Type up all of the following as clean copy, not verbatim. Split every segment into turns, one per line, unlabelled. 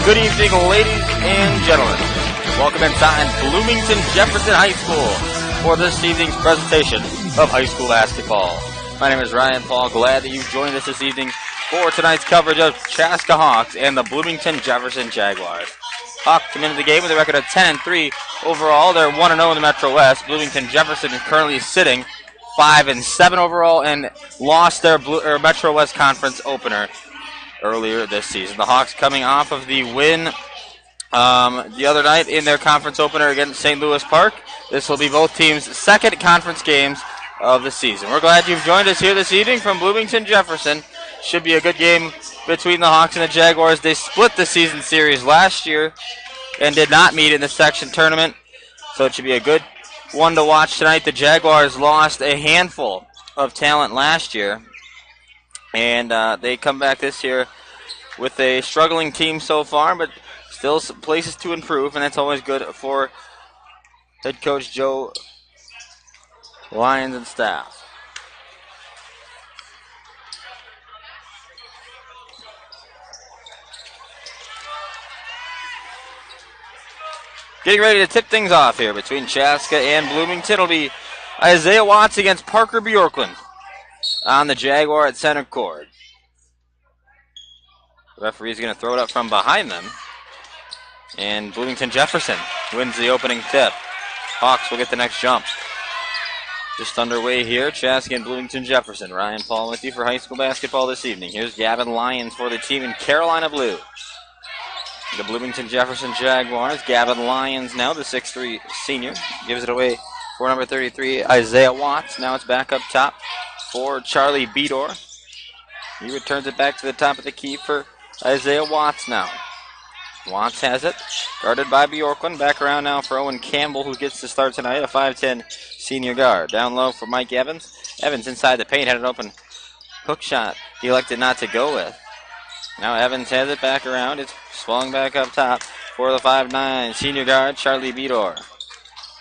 Good evening, ladies and gentlemen. Welcome inside Bloomington Jefferson High School for this evening's presentation of high school basketball. My name is Ryan Paul. Glad that you joined us this evening for tonight's coverage of Chaska Hawks and the Bloomington Jefferson Jaguars. Hawks come into the game with a record of 10-3 overall. They're 1-0 in the Metro West. Bloomington Jefferson is currently sitting 5-7 overall and lost their Metro West Conference opener earlier this season. The Hawks coming off of the win the other night in their conference opener against St. Louis Park. This will be both teams' second conference games of the season. We're glad you've joined us here this evening from Bloomington Jefferson. Should be a good game between the Hawks and the Jaguars. They split the season series last year and did not meet in the section tournament, so it should be a good one to watch tonight. The Jaguars lost a handful of talent last year, and they come back this year with a struggling team so far, but still some places to improve, and that's always good for head coach Joe Lyons and staff. Getting ready to tip things off here between Chaska and Bloomington. It'll be Isaiah Watts against Parker Bjorklund on the Jaguar at center court. The referee's going to throw it up from behind them. And Bloomington Jefferson wins the opening tip. Hawks will get the next jump. Just underway here, Chaska and Bloomington Jefferson. Ryan Paul with you for high school basketball this evening. Here's Gavin Lyons for the team in Carolina Blue. The Bloomington Jefferson Jaguars. Gavin Lyons now, the 6'3 senior. Gives it away for number 33, Isaiah Watts. Now it's back up top for Charlie Bedor. He returns it back to the top of the key for Isaiah Watts now. Watts has it, guarded by Bjorklund. Back around now for Owen Campbell, who gets to start tonight, a 5'10 senior guard. Down low for Mike Evans. Evans inside the paint, had an open hook shot he elected not to go with. Now Evans has it back around. It's swung back up top for the 5'9 senior guard, Charlie Bedor.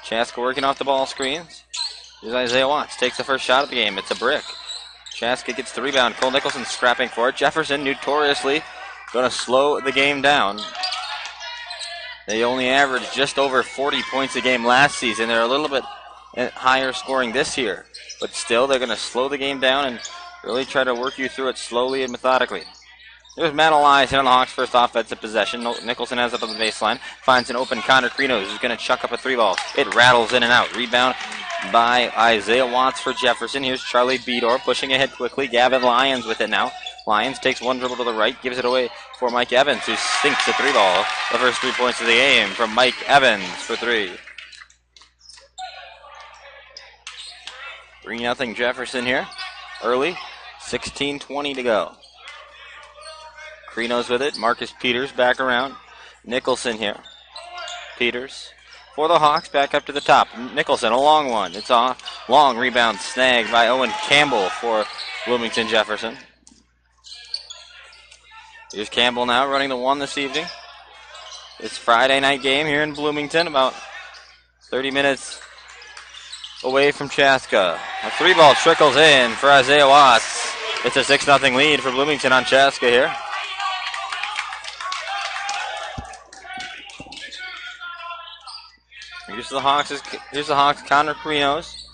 Chaska working off the ball screens. Here's Isaiah Watts. Takes the first shot of the game. It's a brick. Chaska gets the rebound. Cole Nicholson scrapping for it. Jefferson notoriously going to slow the game down. They only averaged just over 40 points a game last season. They're a little bit higher scoring this year. But still, they're going to slow the game down and really try to work you through it slowly and methodically. There's Matt Elias on the Hawks' first offensive possession. Nicholson has it up on the baseline. Finds an open Connor Krinos, who's going to chuck up a three ball. It rattles in and out. Rebound by Isaiah Watts for Jefferson. Here's Charlie Bedor pushing ahead quickly. Gavin Lyons with it now. Lyons takes one dribble to the right, gives it away for Mike Evans, who sinks the three ball. The first 3 points of the game from Mike Evans for three. 3-0 Jefferson here. Early. 16:20 to go. Krinos with it. Marcus Peters back around. Nicholson here. Peters for the Hawks, back up to the top. Nicholson, a long one. It's off. Long rebound snagged by Owen Campbell for Bloomington Jefferson. Here's Campbell now running the one this evening. It's Friday night game here in Bloomington, about 30 minutes away from Chaska. A three ball trickles in for Isaiah Watts. It's a 6-0 lead for Bloomington on Chaska here. Here's the Hawks, Connor Krinos.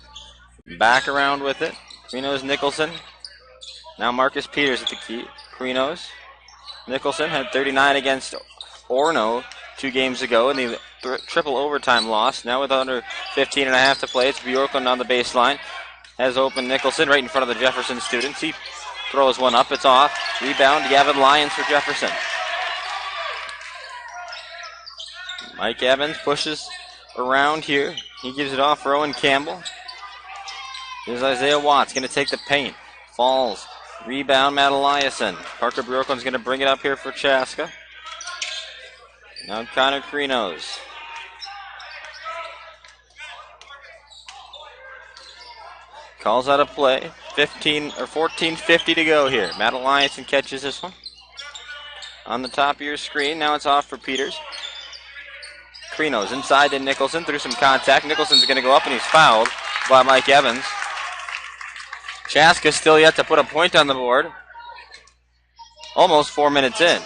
Back around with it. Krinos, Nicholson. Now Marcus Peters at the key. Krinos. Nicholson had 39 against Orono 2 games ago in the triple overtime loss. Now with under 15 and a half to play, it's Bjorklund on the baseline. Has open Nicholson right in front of the Jefferson students. He throws one up. It's off. Rebound, Gavin Lyons for Jefferson. Mike Evans pushes around here. He gives it off for Owen Campbell. Here's Isaiah Watts going to take the paint. Falls. Rebound, Matt Eliason. Parker Bjorklund's going to bring it up here for Chaska. Now Connor Krinos. Calls out a play. 14:50 to go here. Matt Eliason catches this one. On the top of your screen. Now it's off for Peters. Krinos inside to Nicholson through some contact. Nicholson's going to go up and he's fouled by Mike Evans. Chaska still yet to put a point on the board. Almost 4 minutes in.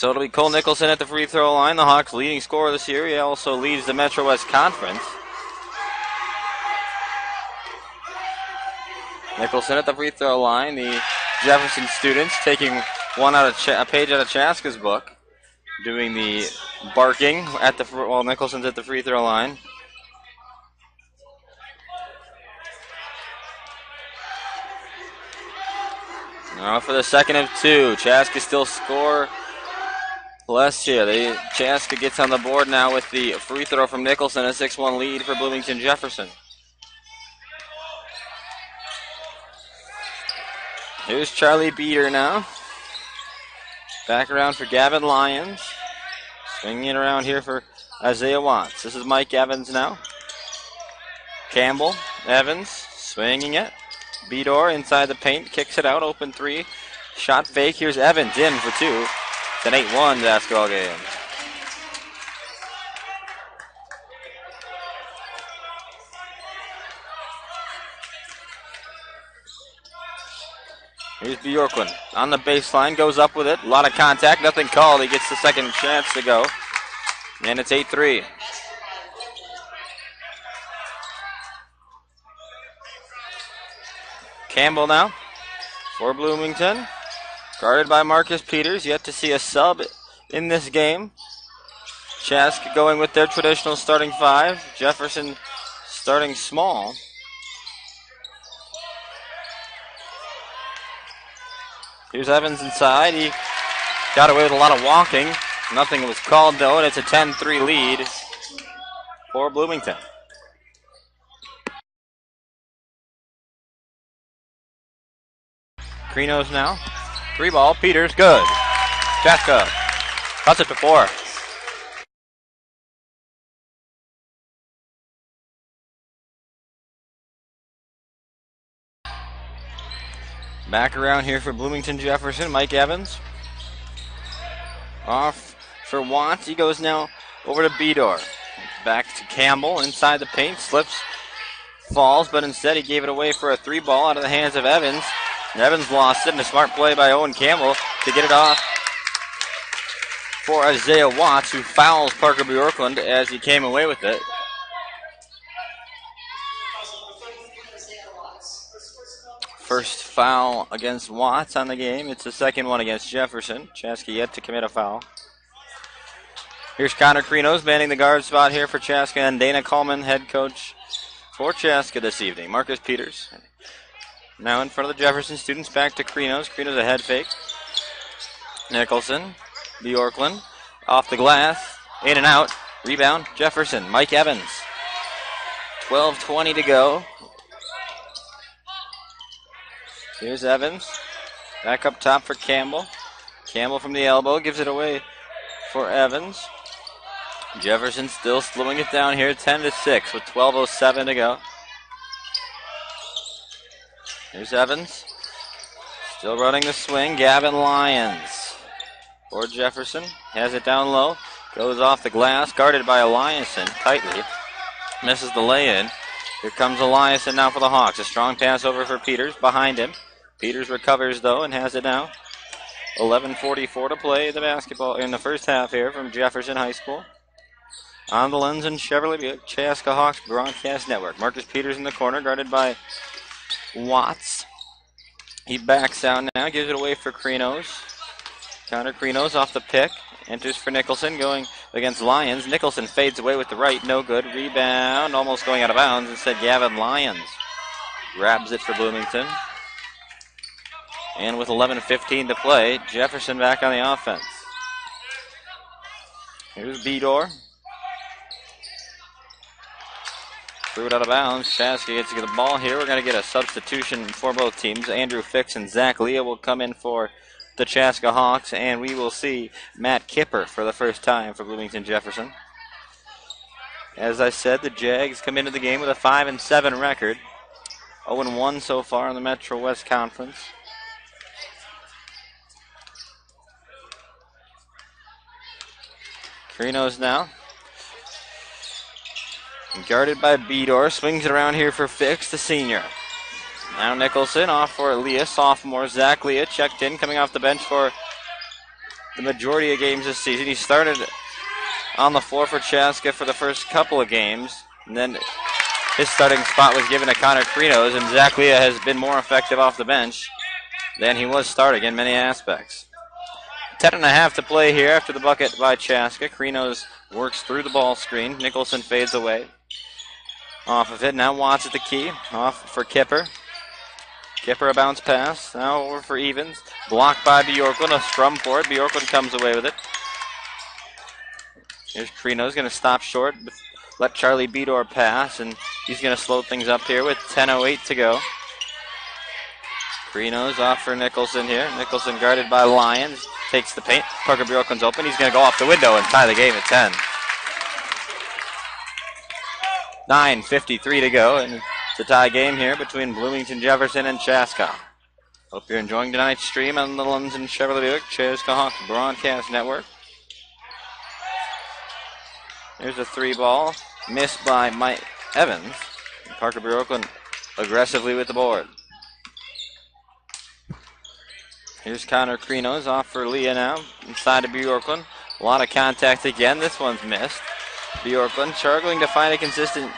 So it'll be Cole Nicholson at the free throw line, the Hawks' leading scorer this year. He also leads the Metro West Conference. Nicholson at the free throw line. The Jefferson students taking a page out of Chaska's book, doing the barking while Nicholson's at the free throw line. Now for the second of two. Chaska still scoreless here. Chaska gets on the board now with the free throw from Nicholson, a 6-1 lead for Bloomington Jefferson. Here's Charlie Beater now. Back around for Gavin Lyons. Swinging it around here for Isaiah Watts. This is Mike Evans now. Campbell, Evans, swinging it. Beador inside the paint, kicks it out, open three. Shot fake, here's Evans in for two. It's an 8-1 basketball game. Here's Bjorklund on the baseline, goes up with it. A lot of contact, nothing called. He gets the second chance to go. And it's 8-3. Campbell now for Bloomington. Guarded by Marcus Peters. Yet to see a sub in this game. Chaska going with their traditional starting five. Jefferson starting small. Here's Evans inside. He got away with a lot of walking. Nothing was called though, and it's a 10-3 lead for Bloomington. Krinos now. Three ball. Peters, good. Chaska cuts it to 4. Back around here for Bloomington Jefferson. Mike Evans. Off for Watts. He goes now over to Beador. Back to Campbell inside the paint. Slips, falls, but instead he gave it away for a 3 ball out of the hands of Evans. And Evans lost it, and a smart play by Owen Campbell to get it off for Isaiah Watts, who fouls Parker Bjorklund as he came away with it. First foul against Watts on the game. It's the second one against Jefferson. Chaska yet to commit a foul. Here's Connor Krinos manning the guard spot here for Chaska, and Dana Coleman, head coach for Chaska this evening. Marcus Peters now in front of the Jefferson students. Back to Krinos. Krinos a head fake. Nicholson. Bjorklund off the glass. In and out. Rebound. Jefferson. Mike Evans. 12:20 to go. Here's Evans. Back up top for Campbell. Campbell from the elbow gives it away for Evans. Jefferson still slowing it down here. 10-6 with 12:07 to go. Here's Evans. Still running the swing. Gavin Lyons for Jefferson. Has it down low. Goes off the glass. Guarded by Eliason tightly. Misses the lay-in. Here comes Eliason now for the Hawks. A strong pass over for Peters. Behind him. Peters recovers, though, and has it now. 11:44 to play the basketball in the first half here from Jefferson High School. On the Lens and Chevrolet Buick Chaska Hawks Broadcast Network. Marcus Peters in the corner, guarded by Watts. He backs out now, gives it away for Krinos. Connor Krinos off the pick. Enters for Nicholson, going against Lyons. Nicholson fades away with the right, no good. Rebound, almost going out of bounds. Instead, Gavin Lyons grabs it for Bloomington. And with 11:15 to play, Jefferson back on the offense. Here's Beador. Threw it out of bounds. Chaska gets to get the ball here. We're going to get a substitution for both teams. Andrew Fix and Zach Leah will come in for the Chaska Hawks, and we will see Matt Kipper for the first time for Bloomington Jefferson. As I said, the Jags come into the game with a 5-7 record. 0-1 so far in the Metro West Conference. Krinos now. Guarded by Beador. Swings it around here for Fix, the senior. Now Nicholson off for Leah, sophomore. Zach Leah checked in, coming off the bench for the majority of games this season. He started on the floor for Chaska for the first couple of games, and then his starting spot was given to Connor Krinos, and Zach Leah has been more effective off the bench than he was starting in many aspects. 10.5 to play here after the bucket by Chaska. Krinos works through the ball screen. Nicholson fades away off of it. Now Watts at the key. Off for Kipper. Kipper a bounce pass. Now over for Evans. Blocked by Bjorklund. A scrum for it. Bjorklund comes away with it. Here's Krinos going to stop short. Let Charlie Bedore pass, and he's going to slow things up here with 10:08 to go. Krinos off for Nicholson here. Nicholson guarded by Lyons. Takes the paint. Parker Bjorklund's open. He's going to go off the window and tie the game at 10. 9:53 to go, and it's a tie game here between Bloomington Jefferson and Chaska. Hope you're enjoying tonight's stream on the Lumsden Chevrolet Buick Chaska Hawks Broadcast Network. Here's a three ball, missed by Mike Evans. Parker Bjorklund aggressively with the board. Here's Connor Krinos off for Leah now, inside of Bjorklund. A lot of contact again. This one's missed. Bjorklund struggling to find a consistent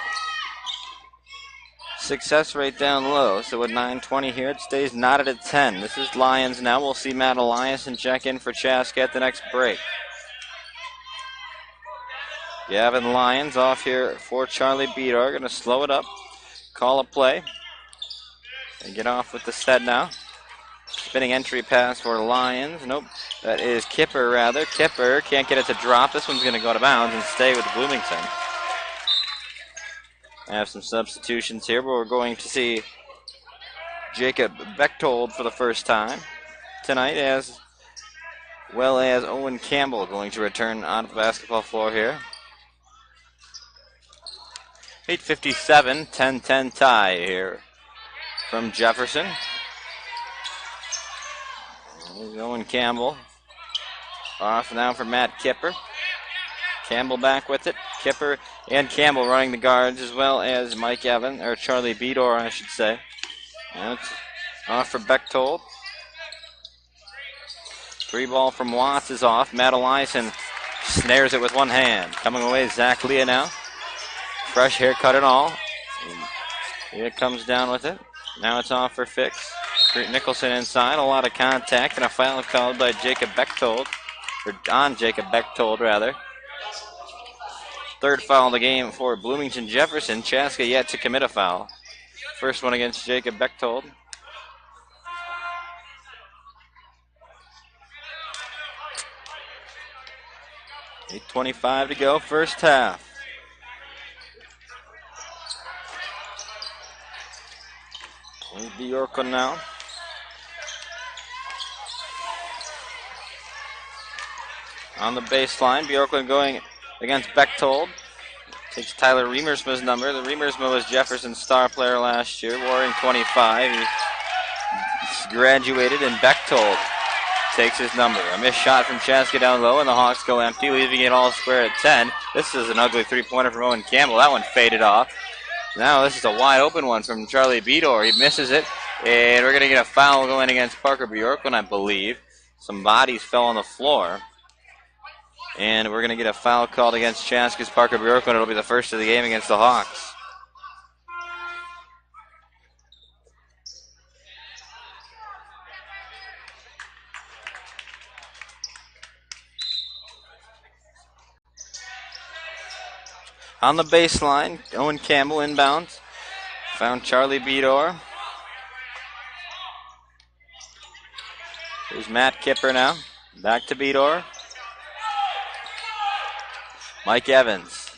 success rate down low. So with 9:20 here, it stays knotted at 10. This is Lyons now. We'll see Matt Eliason check in for Chaska at the next break. Gavin Lyons off here for Charlie Bedore. Going to slow it up, call a play, and get off with the set now. Spinning entry pass for Lyons. Nope, that is Kipper rather. Kipper can't get it to drop. This one's going to go out of bounds and stay with Bloomington. I have some substitutions here, but we're going to see Jacob Bechtold for the first time tonight, as well as Owen Campbell going to return onto the basketball floor here. 8:57, 10-10 tie here from Jefferson. There's Owen Campbell. Off now for Matt Kipper. Campbell back with it. Kipper and Campbell running the guards, as well as Mike Evans, or Charlie Bedore, I should say. Now it's off for Bechtold. Three ball from Watts is off. Matt Eliason snares it with one hand. Coming away is Zach Leah now. Fresh haircut and all. Leah comes down with it. Now it's off for Fix. Nicholson inside. A lot of contact and a foul called by Jacob Bechtold. Or on Jacob Bechtold, rather. Third foul of the game for Bloomington Jefferson. Chaska yet to commit a foul. First one against Jacob Bechtold. $8:25 to go, first half. Here's Bjorklund now. On the baseline, Bjorklund going against Bechtold. Takes Tyler Remersma's number. The Remersma was Jefferson's star player last year, wearing 25. He graduated, and Bechtold takes his number. A missed shot from Chaska down low, and the Hawks go empty, leaving it all square at 10. This is an ugly three-pointer from Owen Campbell. That one faded off. Now this is a wide open one from Charlie Bedore. He misses it, and we're going to get a foul going against Parker Bjorklund, I believe. Some bodies fell on the floor. And we're going to get a foul called against Chaska's Parker Bjorklund. It'll be the first of the game against the Hawks. On the baseline, Owen Campbell inbounds. Found Charlie Bedore. There's Matt Kipper now. Back to Bedore. Mike Evans.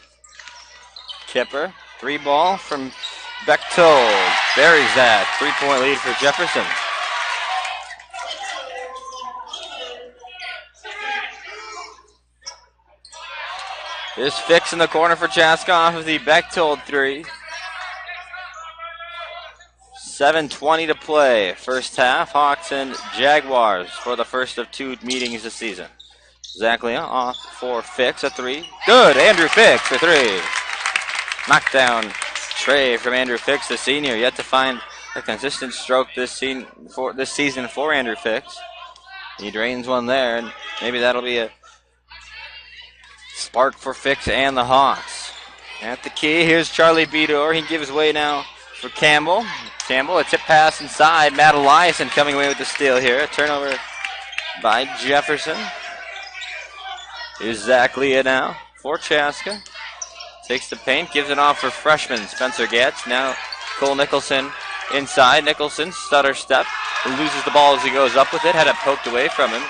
Kipper. Three ball from Bechtold. Buries that. 3-point lead for Jefferson. Here's Fix in the corner for Chaska off of the Bechtold three. 7:20 to play. First half, Hawks and Jaguars for the first of two meetings this season. Zach Leah off for Fix, a three. Good, Andrew Fix for three. Knockdown tray from Andrew Fix, the senior. Yet to find a consistent stroke this season for Andrew Fix. He drains one there, and maybe that'll be a spark for Fix and the Hawks. At the key, here's Charlie Bedore. He gives way now for Campbell. Campbell, a tip pass inside. Matt Eliason coming away with the steal here. A turnover by Jefferson. Here's Zach Leah now for Chaska. Takes the paint, gives it off for freshman Spencer Getz. Now Cole Nicholson inside. Nicholson, stutter step. Loses the ball as he goes up with it. Had it poked away from him.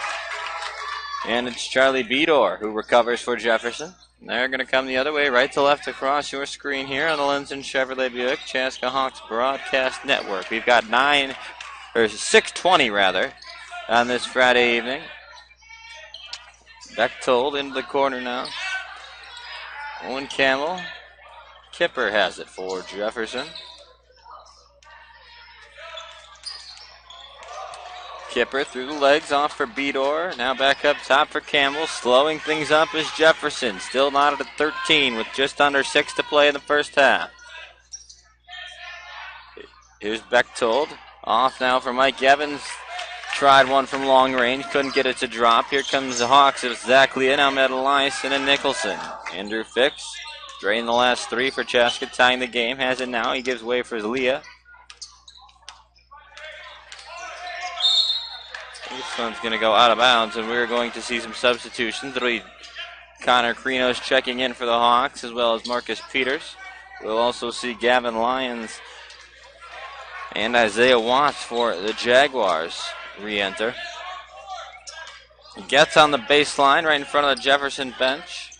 And it's Charlie Bedore who recovers for Jefferson. They're going to come the other way, right to left across your screen here on the Lenson Chevrolet Buick Chaska Hawks Broadcast Network. We've got 6:20 rather on this Friday evening. Bechtold into the corner now. Owen Campbell. Kipper has it for Jefferson. Kipper through the legs, off for Bedore. Now back up top for Campbell. Slowing things up is Jefferson. Still not at 13 with just under 6 to play in the first half. Here's Bechtold. Off now for Mike Evans. Tried one from long range. Couldn't get it to drop. Here comes the Hawks. It's Zach Leah, now Matt Eliason and Nicholson. Andrew Fix. Drained the last 3 for Chaska. Tying the game. Has it now. He gives way for Leah. This one's going to go out of bounds, and we're going to see some substitutions. It'll be Connor Krinos checking in for the Hawks, as well as Marcus Peters. We'll also see Gavin Lyons and Isaiah Watts for the Jaguars re-enter. Gets on the baseline right in front of the Jefferson bench.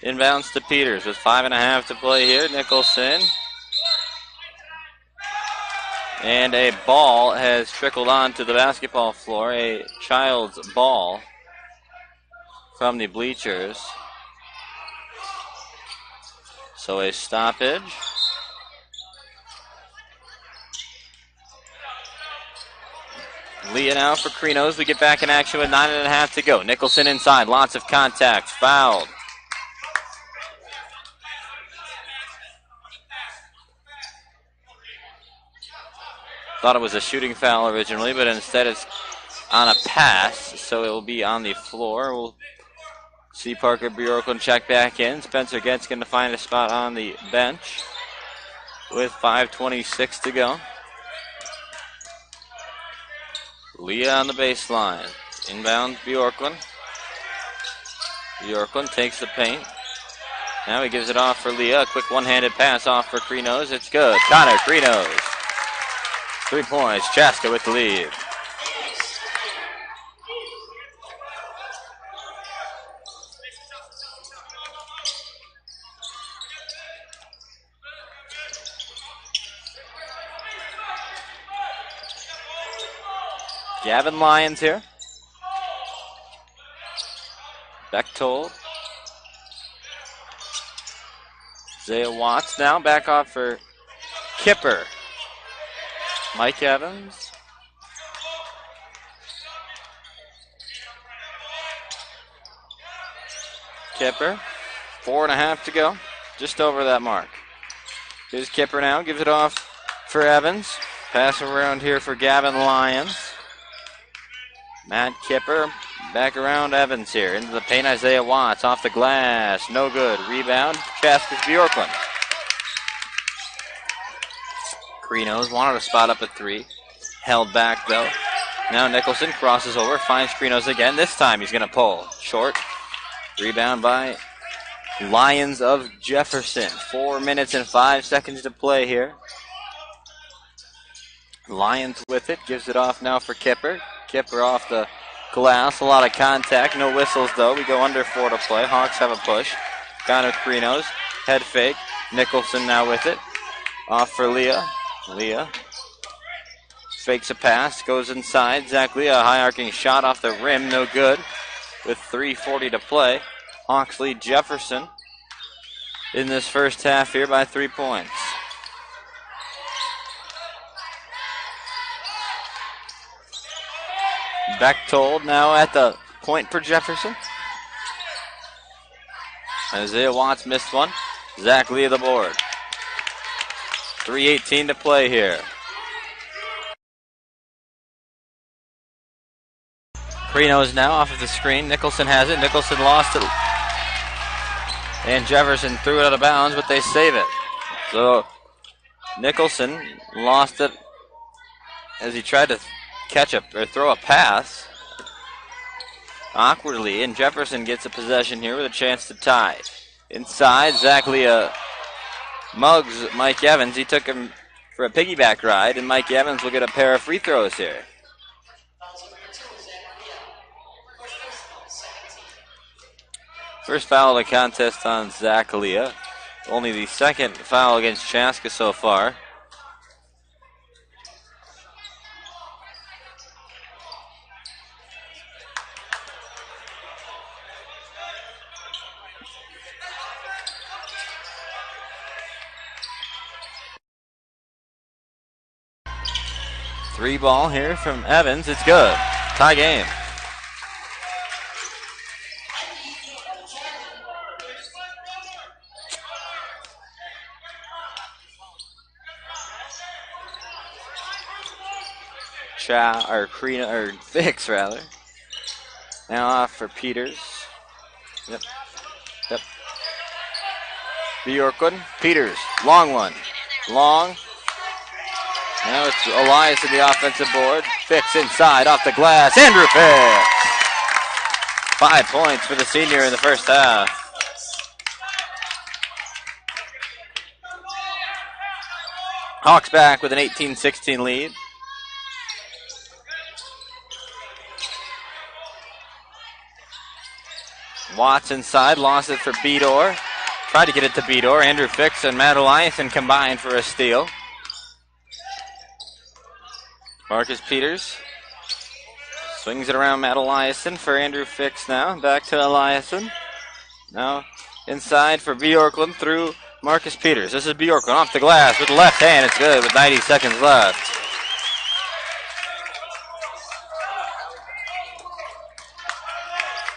Inbounds to Peters with 5.5 to play here. Nicholson. And a ball has trickled onto the basketball floor, a child's ball from the bleachers. So a stoppage. Leah now for Krinos. We get back in action with 9.5 to go. Nicholson inside, lots of contact, fouled. Thought it was a shooting foul originally, but instead it's on a pass, so it will be on the floor. We'll see Parker Bjorklund check back in. Spencer Getz going to find a spot on the bench with 5:26 to go. Leah on the baseline. Inbound Bjorklund. Bjorklund takes the paint. Now he gives it off for Leah. A quick one-handed pass off for Krinos. It's good. Connor Krinos. 3 points. Chaska with the lead. Gavin Lyons here. Bechtold. Isaiah Watts now back off for Kipper. Mike Evans. Kipper. 4.5 to go. Just over that mark. Here's Kipper now. Gives it off for Evans. Pass around here for Gavin Lyons. Matt Kipper. Back around Evans here. Into the paint, Isaiah Watts. Off the glass. No good. Rebound. Chaska's Bjorklund. Krinos wanted a spot up at 3. Held back though. Now Nicholson crosses over. Finds Krinos again. This time he's going to pull. Short. Rebound by Lions of Jefferson. 4 minutes and 5 seconds to play here. Lions with it. Gives it off now for Kipper. Kipper off the glass. A lot of contact. No whistles though. We go under 4 to play. Hawks have a push. Connor Krinos. Head fake. Nicholson now with it. Off for Leah. Leah fakes a pass, goes inside. Zach Leah, a high arcing shot off the rim, no good. With 3:40 to play, Hawks lead Jefferson in this first half here by 3 points. Bechtold now at the point for Jefferson. Isaiah Watts missed one. Zach Leah the board. 3:18 to play here. Creno's now off of the screen. Nicholson has it. Nicholson lost it. And Jefferson threw it out of bounds, but they save it. So Nicholson lost it as he tried to catch or throw a pass awkwardly, and Jefferson gets a possession here with a chance to tie. Inside, Zach Leah mugs Mike Evans. He took him for a piggyback ride, and Mike Evans will get a pair of free throws here. First foul of the contest on Zach Leah. Only the second foul against Chaska so far. Three ball here from Evans. It's good. Tie game. Fix rather. Now off for Peters. Yep. Bjorklund. Peters. Long one. Long. Now it's Elias in the offensive board. Fix inside off the glass. Andrew Fix. 5 points for the senior in the first half. Hawks back with an 18-16 lead. Watts inside, lost it for Bedore. Tried to get it to Bedore. Andrew Fix and Matt Eliason combined for a steal. Marcus Peters swings it around Matt Eliason for Andrew Fix now. Back to Eliason. Now inside for Bjorklund through Marcus Peters. This is Bjorklund off the glass with the left hand. It's good with 90 seconds left.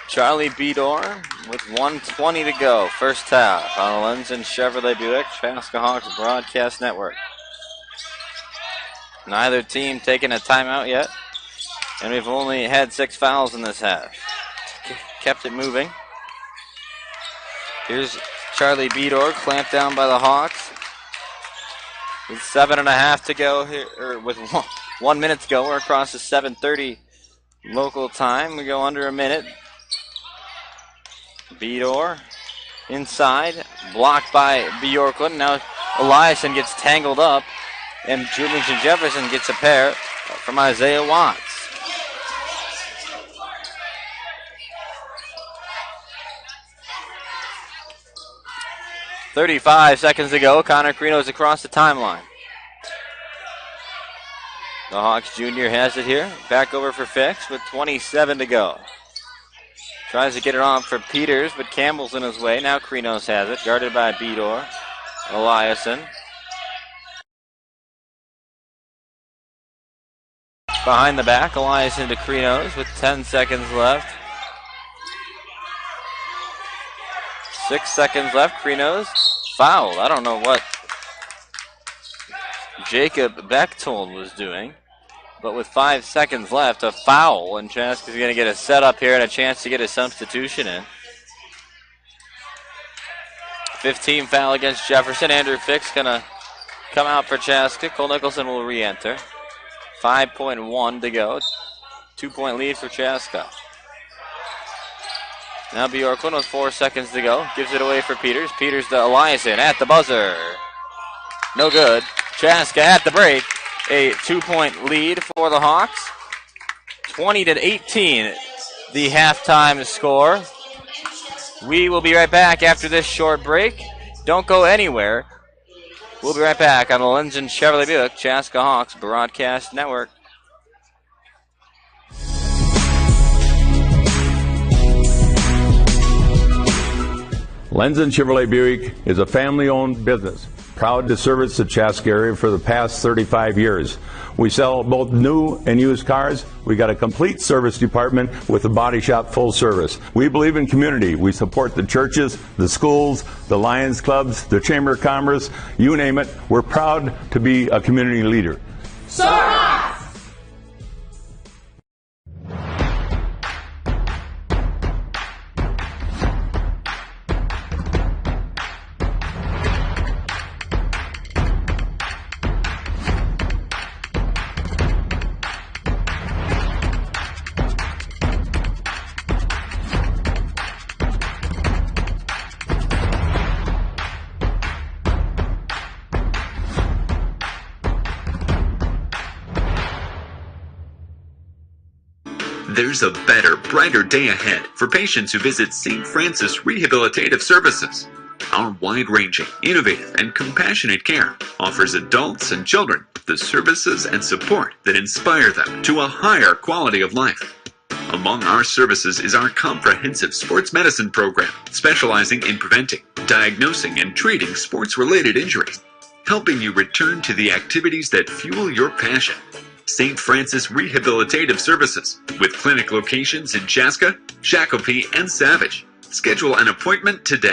Charlie Bedore with 1:20 to go. First half on the Lenzen Chevrolet Buick Chaska Hawks Broadcast Network. Neither team taking a timeout yet, and we've only had 6 fouls in this half. Kept it moving. Here's Charlie Bedore clamped down by the Hawks. With 7.5 to go here, or with 1 minute to go. We're across the 7:30 local time. We go under a minute. Bedore inside, blocked by Bjorklund. Now Eliason gets tangled up, and Bloomington Jefferson gets a pair from Isaiah Watts. .35 seconds to go. Connor Creno's across the timeline. The Hawks junior has it here. Back over for Fix with 27 to go. Tries to get it on for Peters, but Campbell's in his way. Now Creno's has it, guarded by Bedore. Eliason. Behind the back, Eliason to Creno's with 10 seconds left. 6 seconds left. Creno's fouled. I don't know what Jacob Bechtold was doing. But with 5 seconds left, a foul, and Chaska's going to get a setup here and a chance to get a substitution in. 15 foul against Jefferson. Andrew Fix going to come out for Chaska. Cole Nicholson will re-enter. 5.1 to go. 2-point lead for Chaska. Now Bjorklund with 4 seconds to go. Gives it away for Peters. Peters to Eliason at the buzzer. No good. Chaska at the break. A 2-point lead for the Hawks. 20-18, the halftime score. We will be right back after this short break. Don't go anywhere. We'll be right back on the Lenzen Chevrolet Buick Chaska Hawks Broadcast Network.
Lenzen Chevrolet Buick is a family-owned business, proud to service the Chaska area for the past 35 years. We sell both new and used cars. We got a complete service department with a body shop full service. We believe in community. We support the churches, the schools, the Lions clubs, the Chamber of Commerce, you name it. We're proud to be a community leader.
There's a better, brighter day ahead for patients who visit St. Francis Rehabilitative Services. Our wide-ranging, innovative, and compassionate care offers adults and children the services and support that inspire them to a higher quality of life. Among our services is our comprehensive sports medicine program, specializing in preventing, diagnosing, and treating sports-related injuries, helping you return to the activities that fuel your passion. St. Francis Rehabilitative Services, with clinic locations in Chaska, Shakopee, and Savage. Schedule an appointment today.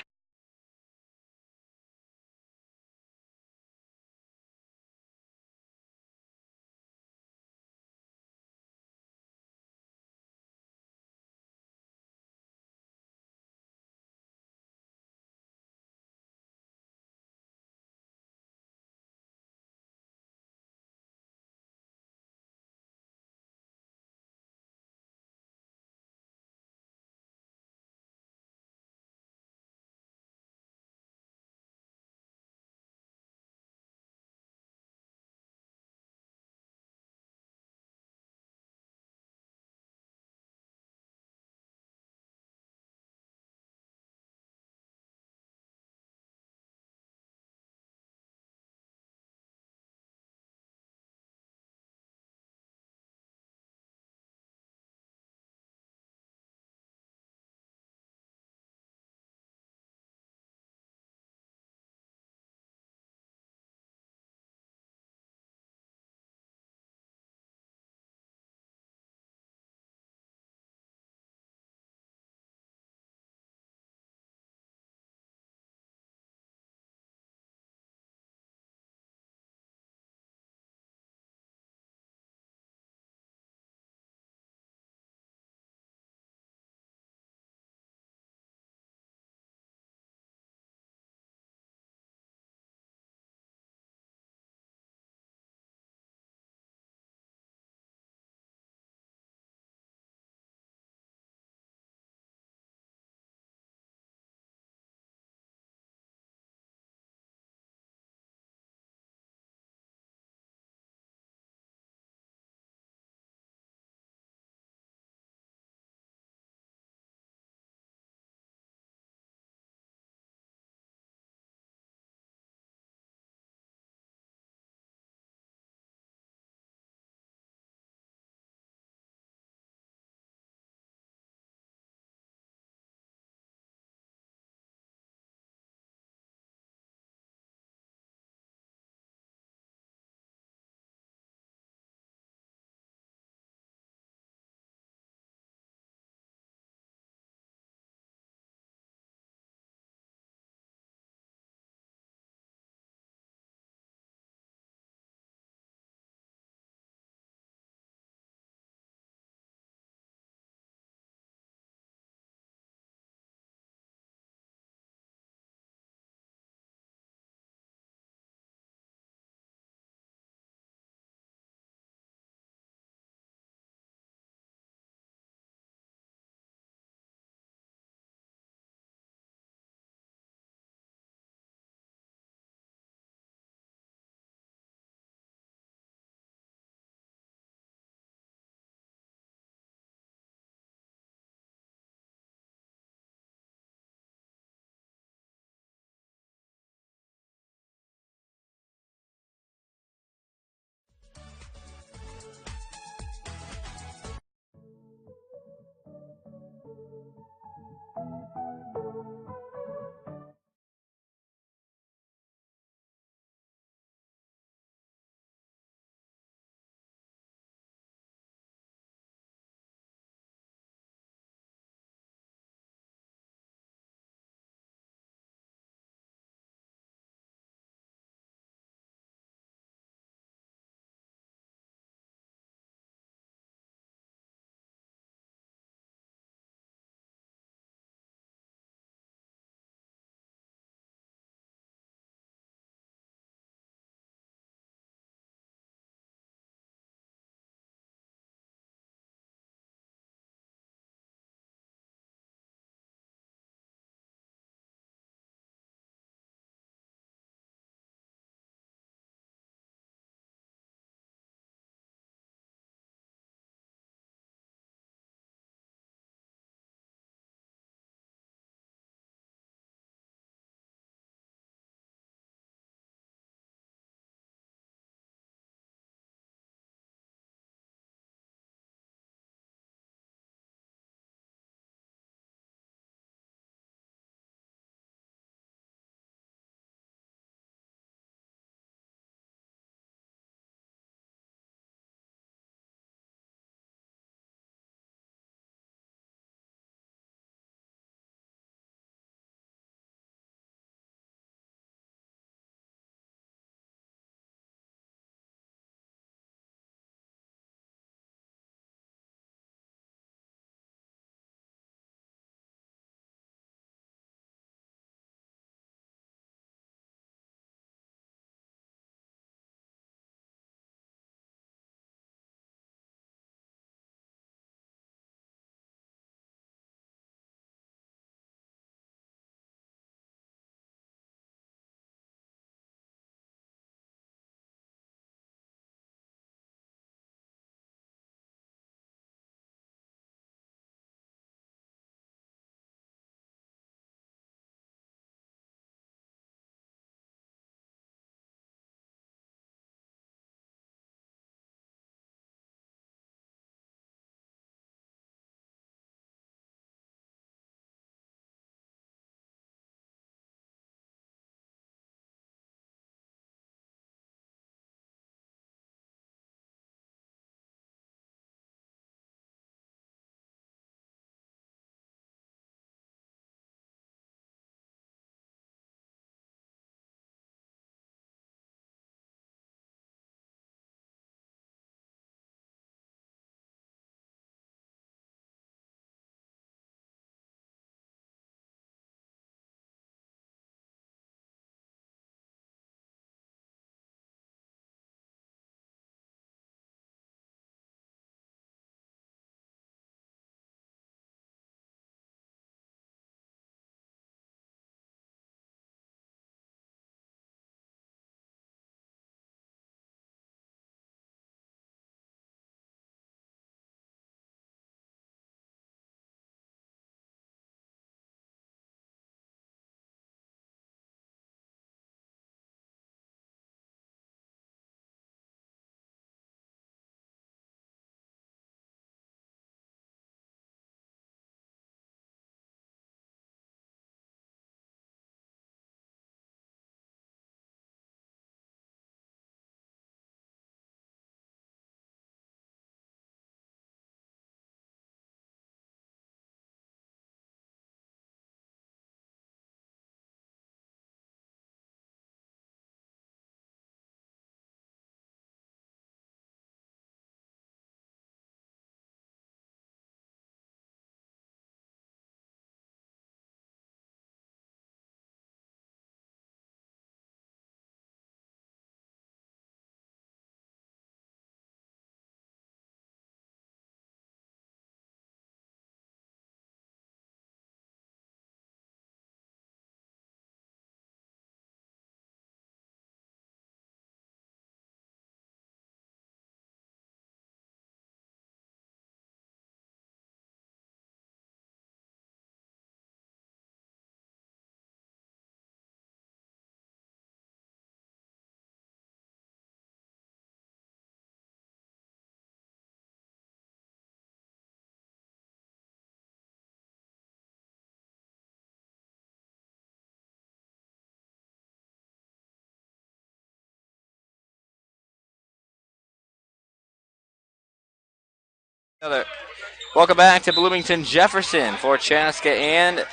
Welcome back to Bloomington Jefferson for Chaska and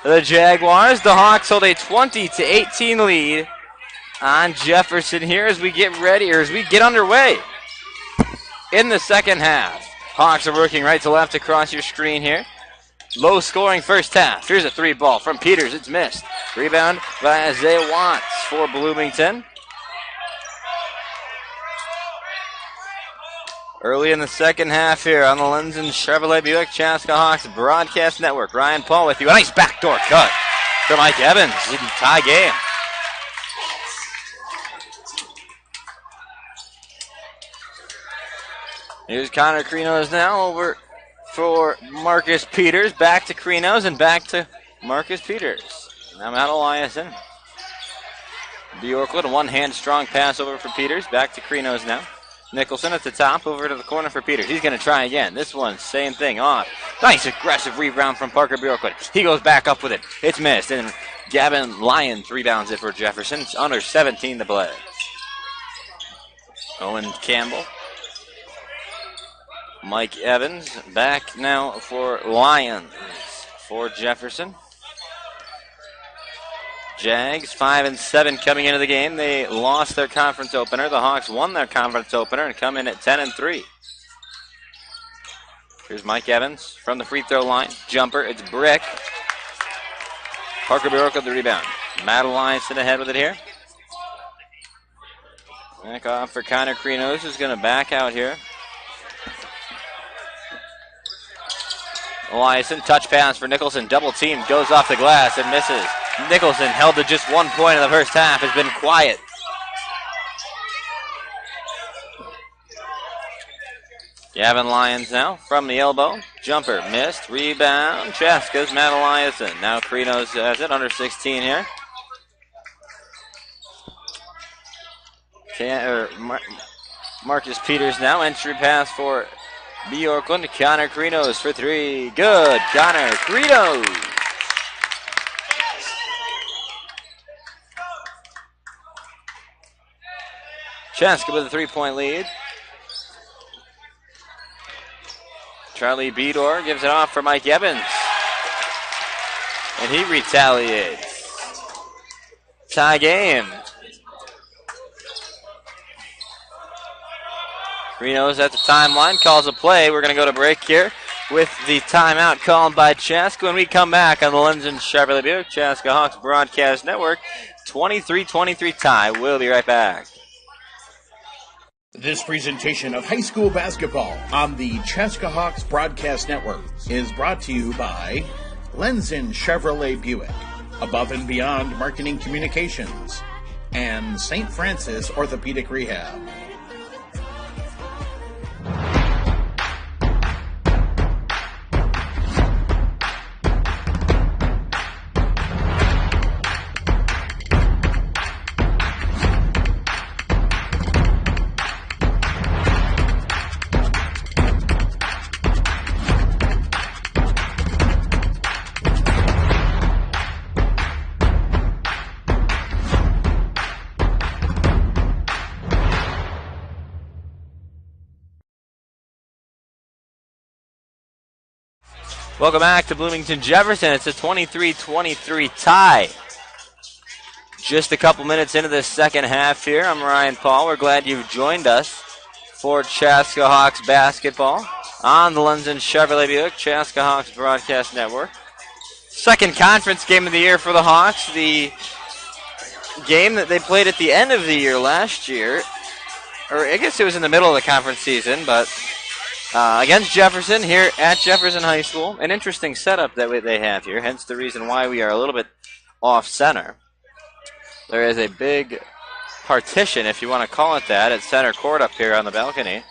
the Jaguars. The Hawks hold a 20-18 lead on Jefferson here as we get ready, or as we get underway in the second half. Hawks are working right to left across your screen here. Low scoring first half. Here's a three ball from Peters. It's missed. Rebound by Isaiah Watts for Bloomington. Early in the second half here on the Lenzen Chevrolet Buick Chaska Hawks Broadcast Network. Ryan Paul with you. A nice backdoor cut for Mike Evans in tie game. Here's Connor Krinos now over for Marcus Peters. Back to Krinos and back to Marcus Peters. Now Matt Eliason. Bjorklund, a one-hand strong pass over for Peters. Back to Krinos now. Nicholson at the top, over to the corner for Peters. He's going to try again. This one, same thing, off. Nice aggressive rebound from Parker Bjorklund. He goes back up with it. It's missed, and Gavin Lyons rebounds it for Jefferson. It's under 17 to play. Owen Campbell. Mike Evans back now for Lyons for Jefferson. Jags 5-7 coming into the game. They lost their conference opener. The Hawks won their conference opener and come in at 10-3. Here's Mike Evans from the free throw line. Jumper, it's brick. Parker Bjorklund the rebound. Matt Eliason ahead with it here. Back off for Connor Krinos, who's going to back out here. Eliason, touch pass for Nicholson. Double team, goes off the glass and misses. Nicholson held to just 1 point in the first half, has been quiet. Gavin Lyons now from the elbow. Jumper missed. Rebound. Chaska's Matt Eliason. Now Krinos has it under 16 here. Marcus Peters now. Entry pass for Bjorklund. Connor Krinos for three. Good. Connor Krinos. Chaska with a 3-point lead. Charlie Bedore gives it off for Mike Evans. And he retaliates. Tie game. Krinos at the timeline, calls a play. We're going to go to break here with the timeout called by Chaska. When we come back on the Lenzen Chevrolet Buick Chaska Hawks Broadcast Network, 23-23 tie. We'll be right back.
This presentation of high school basketball on the Chaska Hawks Broadcast Network is brought to you by Lenzen Chevrolet Buick, Above and Beyond Marketing Communications, and St. Francis Orthopedic Rehab.
Welcome back to Bloomington Jefferson. It's a 23-23 tie. Just a couple minutes into this second half here. I'm Ryan Paul. We're glad you've joined us for Chaska Hawks basketball on the Lenzen Chevrolet Buick Chaska Hawks Broadcast Network. Second conference game of the year for the Hawks. The game that they played at the end of the year last year, or I guess it was in the middle of the conference season, but against Jefferson here at Jefferson High School. An interesting setup that they have here, hence the reason why we are a little bit off center. There is a big partition, if you want to call it that, at center court up here on the balcony.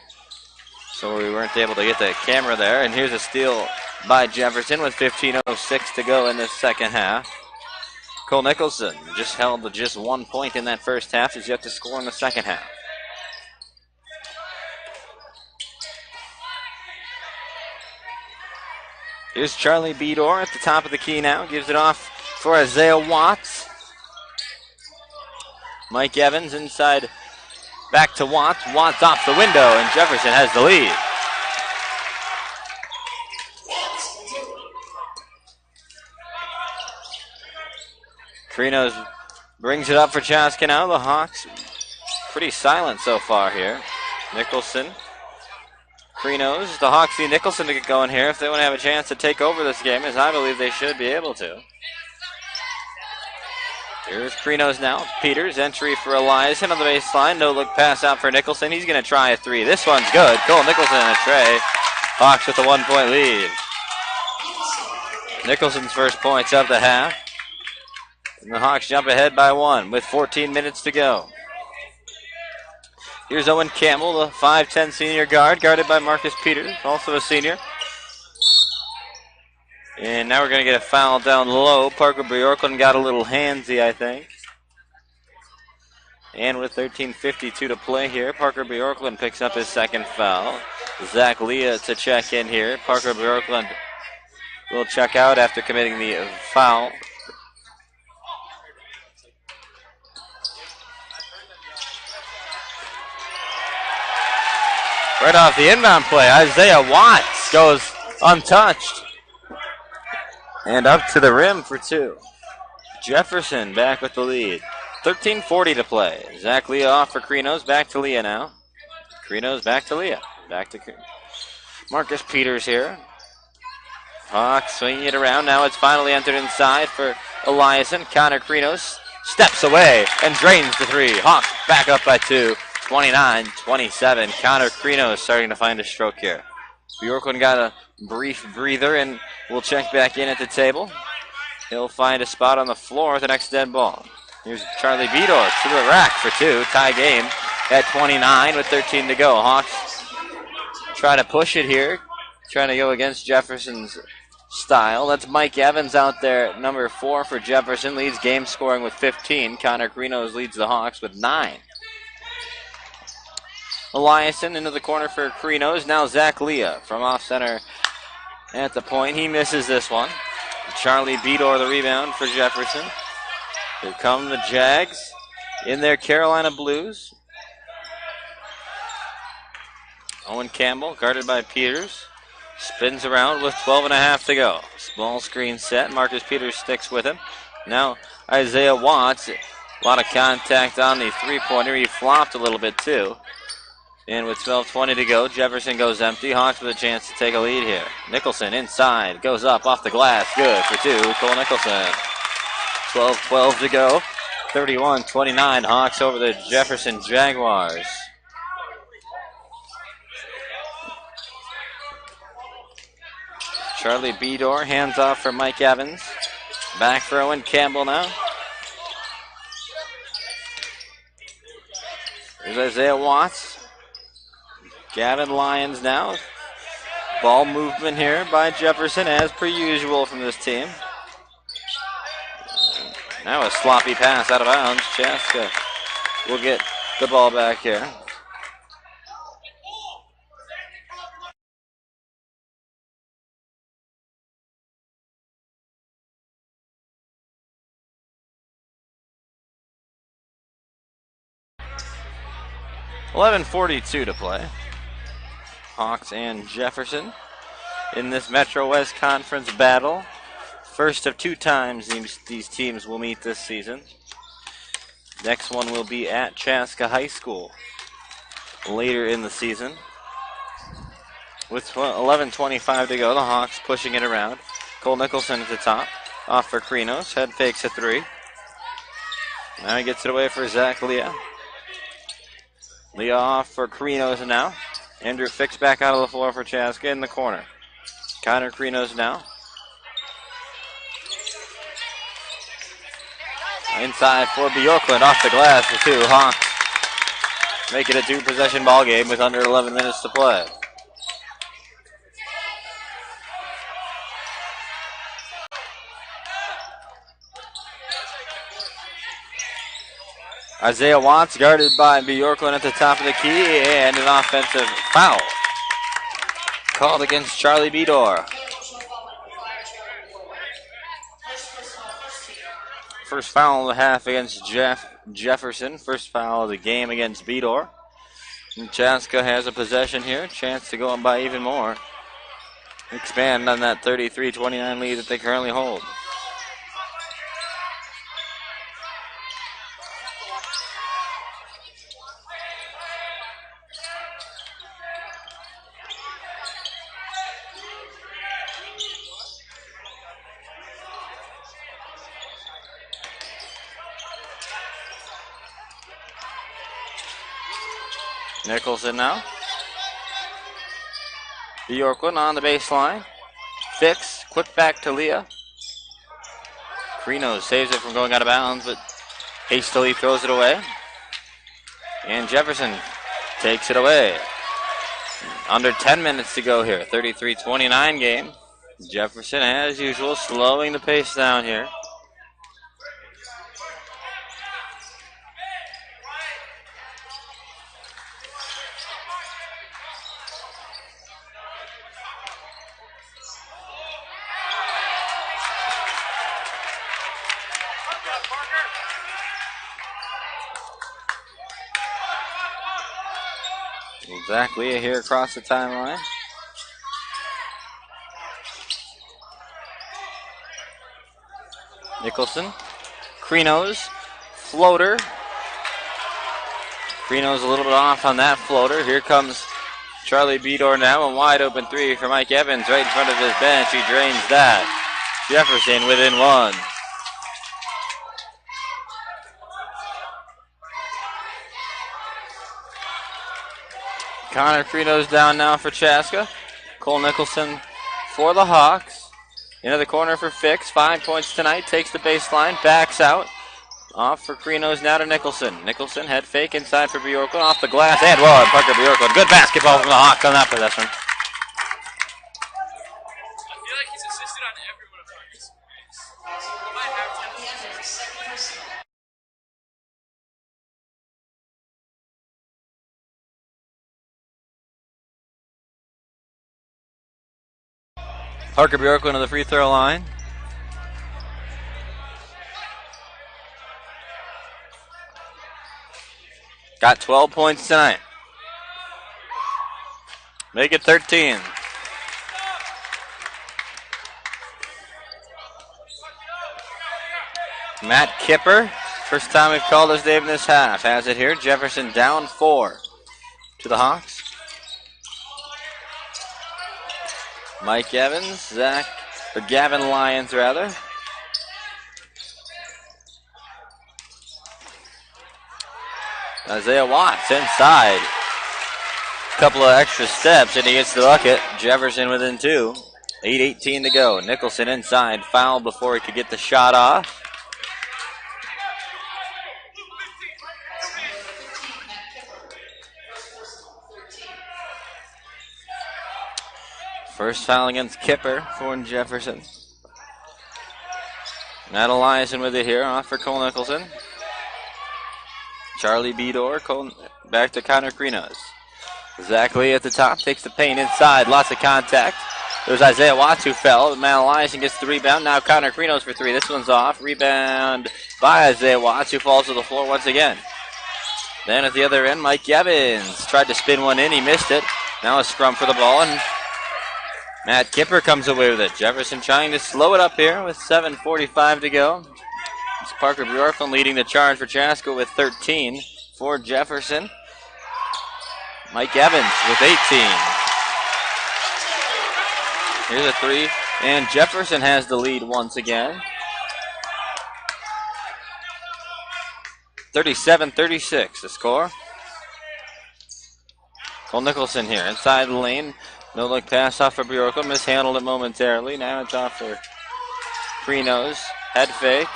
So we weren't able to get the camera there. And here's a steal by Jefferson with 15:06 to go in the second half. Cole Nicholson just held to just 1 point in that first half. He's yet to score in the second half. Here's Charlie Bedore at the top of the key now. Gives it off for Isaiah Watts. Mike Evans inside. Back to Watts. Watts off the window, and Jefferson has the lead. Krinos brings it up for Chaska now. The Hawks pretty silent so far here. Nicholson. Krinos. The Hawks need Nicholson to get going here if they want to have a chance to take over this game, as I believe they should be able to. Here's Krinos now. Peters, entry for Elias. Hit on the baseline. No look pass out for Nicholson. He's going to try a three. This one's good. Cole Nicholson and a tray. Hawks with a 1-point lead. Nicholson's first points of the half. And the Hawks jump ahead by 1 with 14 minutes to go. Here's Owen Campbell, the 5'10 senior guard, guarded by Marcus Peters, also a senior. And now we're going to get a foul down low. Parker Bjorklund got a little handsy, I think. And with 13:52 to play here, Parker Bjorklund picks up his second foul. Zach Leah to check in here. Parker Bjorklund will check out after committing the foul. Right off the inbound play, Isaiah Watts goes untouched. And up to the rim for 2. Jefferson back with the lead. 13:40 to play. Zach Leah off for Krinos. Back to Leah now. Krinos back to Leah. Back to Marcus Peters here. Hawks swinging it around. Now it's finally entered inside for Eliason. Connor Krinos steps away and drains the 3. Hawks back up by 2. 29-27. Connor Krinos starting to find a stroke here. Bjorklund got a brief breather and will check back in at the table. He'll find a spot on the floor with the next dead ball. Here's Charlie Bedor to the rack for 2. Tie game at 29 with 13 to go. Hawks try to push it here. Trying to go against Jefferson's style. That's Mike Evans out there, number 4 for Jefferson. Leads game scoring with 15. Connor Krinos leads the Hawks with 9. Eliason into the corner for Krinos. Now Zach Leah from off center at the point. He misses this one. Charlie Bedor the rebound for Jefferson. Here come the Jags in their Carolina Blues. Owen Campbell guarded by Peters. Spins around with 12.5 to go. Small screen set. Marcus Peters sticks with him. Now Isaiah Watts. A lot of contact on the three-pointer. He flopped a little bit too. And with 12:20 to go, Jefferson goes empty. Hawks with a chance to take a lead here. Nicholson inside. Goes up off the glass. Good for 2. Cole Nicholson. 12:12 to go. 31-29. Hawks over the Jefferson Jaguars. Charlie Bedor hands off for Mike Evans. Back for Owen Campbell now. Here's Isaiah Watts. Gavin Lyons now. Ball movement here by Jefferson as per usual from this team. Now a sloppy pass out of bounds. Chaska will get the ball back here. .11:42 to play. Hawks and Jefferson in this Metro West Conference battle. First of 2 times these teams will meet this season. Next one will be at Chaska High School later in the season. With 11:25 to go, the Hawks pushing it around. Cole Nicholson at the top. Off for Krinos. Head fakes a 3. Now he gets it away for Zach Leah. Leah off for Krinos now. Andrew Fix back out of the floor for Chaska in the corner. Connor Krinos now. Inside for Bjorklund off the glass for 2. Hawks make it a 2-possession ball game with under 11 minutes to play. Isaiah Watts guarded by Bjorklund at the top of the key, and an offensive foul called against Charlie Bedor. First foul of the half against Jefferson. First foul of the game against Bedor. And Chaska has a possession here. Chance to go on by even more. Expand on that 33-29 lead that they currently hold. Nicholson now. Bjorklund on the baseline. Fix, quick back to Leah. Krinos saves it from going out of bounds, but hastily throws it away. And Jefferson takes it away. Under 10 minutes to go here. 33-29 game. Jefferson, as usual, slowing the pace down here. Zach Leah here across the timeline. Nicholson. Krinos. Floater. Krinos a little bit off on that floater. Here comes Charlie Bedore now. A wide open three for Mike Evans right in front of his bench. He drains that. Jefferson within one. Connor Krinos down now for Chaska. Cole Nicholson for the Hawks. Into the corner for Fix. 5 points tonight. Takes the baseline. Backs out. Off for Krinos now to Nicholson. Nicholson head fake inside for Bjorklund. Off the glass. And well, Parker Bjorklund. Good basketball from the Hawks on that possession. Parker Bjorklund to the free throw line. Got 12 points tonight. Make it 13. Matt Kipper, first time we've called his name this half, has it here. Jefferson down 4 to the Hawks. Mike Evans, Gavin Lyons rather. Isaiah Watts inside. Couple of extra steps and he gets the bucket. Jefferson within 2. 8:18 to go. Nicholson inside, fouled before he could get the shot off. First foul against Kipper for Jefferson. Matt Eliason with it here, off for Cole Nicholson. Charlie Bedore, back to Connor Krinos. Zach Lee at the top, takes the paint inside, lots of contact. There's Isaiah Watts who fell, but Matt Eliason gets the rebound. Now Connor Krinos for 3, this one's off. Rebound by Isaiah Watts who falls to the floor once again. Then at the other end, Mike Evans tried to spin one in, he missed it. Now a scrum for the ball, and Matt Kipper comes away with it. Jefferson trying to slow it up here with 7:45 to go. It's Parker Bjorklund leading the charge for Chaska with 13 for Jefferson. Mike Evans with 18. Here's a 3, and Jefferson has the lead once again. 37-36 the score. Cole Nicholson here inside the lane. No look pass off for Bjorklund. Mishandled it momentarily. Now it's off for Krinos. Head fake.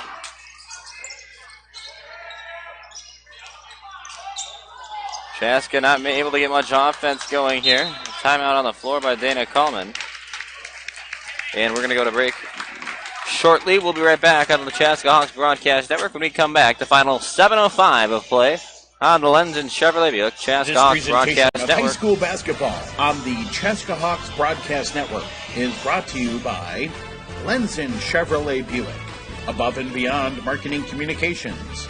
Chaska not able to get much offense going here. Timeout on the floor by Dana Coleman. And we're going to go to break shortly. We'll be right back on the Chaska Hawks Broadcast Network. When we come back, the final 7:05 of play on the Lenz and Chevrolet Buick Chaska Hawks Broadcast Network.
High school basketball on the Chaska Hawks Broadcast Network is brought to you by Lenz and Chevrolet Buick, Above and Beyond Marketing Communications,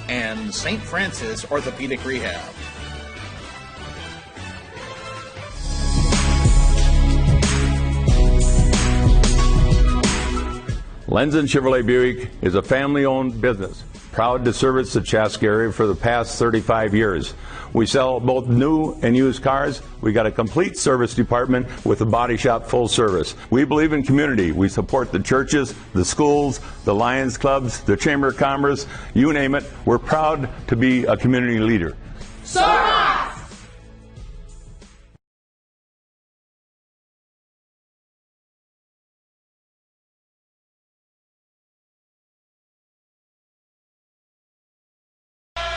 and St. Francis Orthopedic Rehab.
Lenz and Chevrolet Buick is a family-owned business, proud to service the Chaska area for the past 35 years. We sell both new and used cars. We got a complete service department with a body shop full service. We believe in community. We support the churches, the schools, the Lions clubs, the Chamber of Commerce, you name it. We're proud to be a community leader.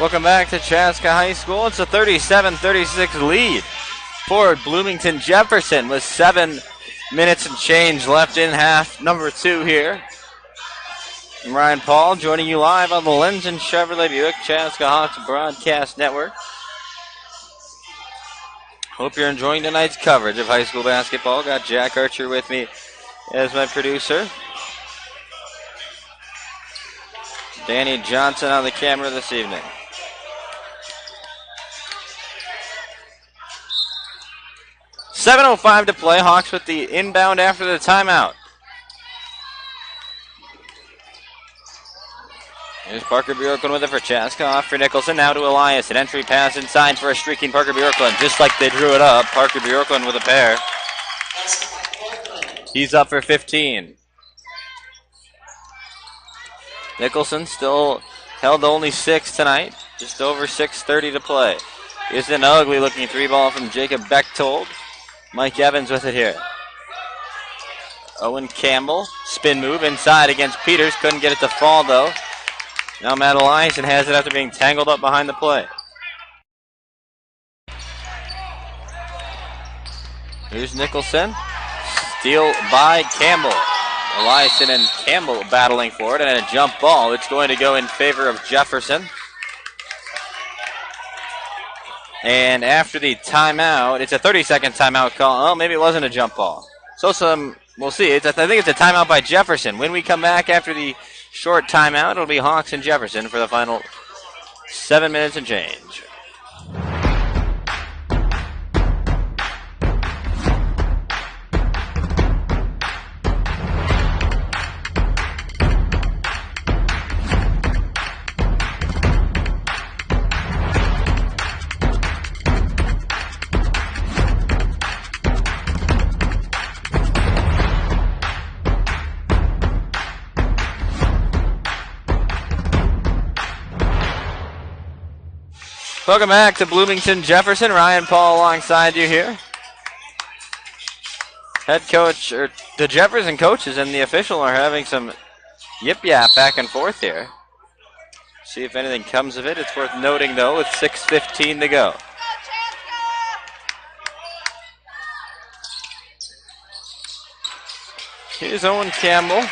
Welcome back to Chaska High School. It's a 37-36 lead for Bloomington Jefferson with 7 minutes and change left in half number 2 here. I'm Ryan Paul joining you live on the Lenzen Chevrolet Buick Chaska Hawks Broadcast Network. Hope you're enjoying tonight's coverage of high school basketball. Got Jack Archer with me as my producer. Danny Johnson on the camera this evening. .7:05 to play. Hawks with the inbound after the timeout. Here's Parker Bjorklund with it for Chaska. Off for Nicholson. Now to Elias. An entry pass inside for a streaking Parker Bjorklund. Just like they drew it up. Parker Bjorklund with a pair. He's up for 15. Nicholson still held to only 6 tonight. Just over 6:30 to play. Here's an ugly looking 3-ball from Jacob Bechtold. Mike Evans with it here. Owen Campbell, spin move inside against Peters. Couldn't get it to fall though. Now Matt Eliason has it after being tangled up behind the play. Here's Nicholson. Steal by Campbell. Eliason and Campbell battling for it, and a jump ball. It's going to go in favor of Jefferson. And after the timeout, it's a 30-second timeout call. Oh, maybe it wasn't a jump ball. So we'll see. I think it's a timeout by Jefferson. When we come back after the short timeout, it'll be Hawks and Jefferson for the final 7 minutes and change. Welcome back to Bloomington Jefferson. Ryan Paul alongside you here. Head coach, or the Jefferson coaches and the official are having some yip-yap back and forth here. See if anything comes of it. It's worth noting, though, with 6:15 to go. Here's Owen Campbell.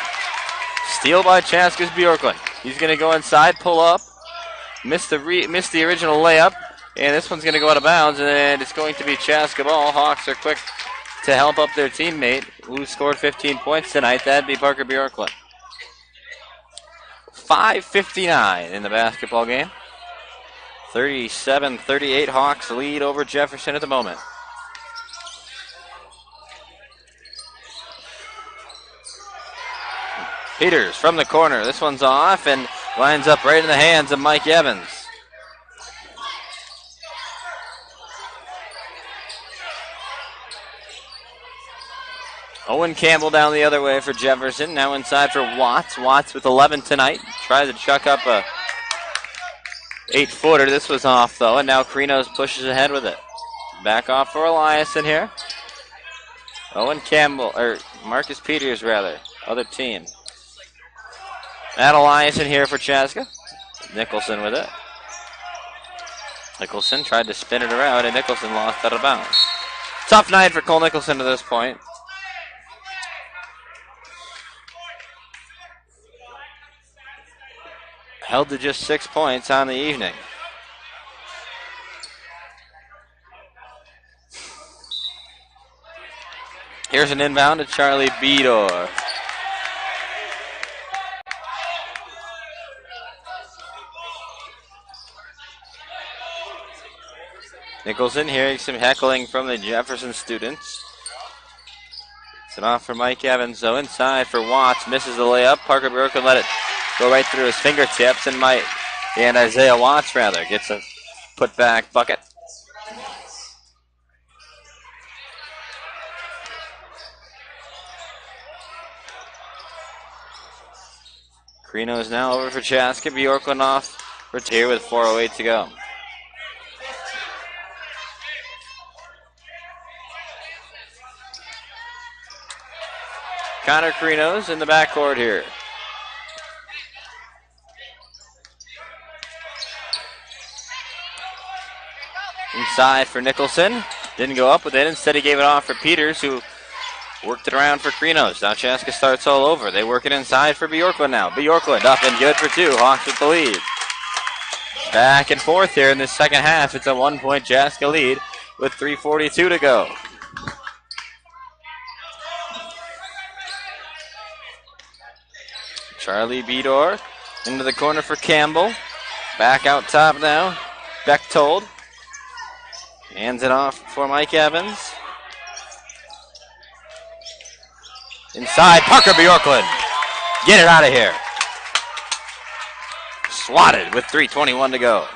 Steal by Chaska's Bjorklund. He's going to go inside, pull up. Missed the original layup, and this one's going to go out of bounds, and it's going to be Chaska ball. Hawks are quick to help up their teammate, who scored 15 points tonight. That'd be Parker Bjorklund. 5:59 in the basketball game. 37-38, Hawks lead over Jefferson at the moment. Peters from the corner. This one's off, and lines up right in the hands of Mike Evans. Owen Campbell down the other way for Jefferson. Now inside for Watts. Watts with 11 tonight. Tries to chuck up a 8-footer. This was off though, and now Krinos pushes ahead with it. Back off for Eliason here. Owen Campbell, or Marcus Peters rather, other team. Matt Eliason here for Chaska. Nicholson with it. Nicholson tried to spin it around, and Nicholson lost out of bounds. Tough night for Cole Nicholson to this point. Held to just 6 points on the evening. Here's an inbound to Charlie Bedor. Nicholson hearing some heckling from the Jefferson students. It's an off for Mike Evans, though. Inside for Watts. Misses the layup. Parker Bjorklund let it go right through his fingertips, and Isaiah Watts, rather, gets a put-back bucket. Krinos now over for Chaska. Bjorklund off for here with 4:08 to go. Connor Krinos in the backcourt here. Inside for Nicholson. Didn't go up with it. Instead, he gave it off for Peters, who worked it around for Krinos. Now Chaska starts all over. They work it inside for Bjorklund now. Bjorklund up and good for two. Hawks with the lead. Back and forth here in the second half. It's a 1-point Chaska lead with 3:42 to go. Charlie Bedore into the corner for Campbell. Back out top now. Bechtold. Hands it off for Mike Evans. Inside, Parker Bjorklund. Get it out of here. Swatted with 3:21 to go.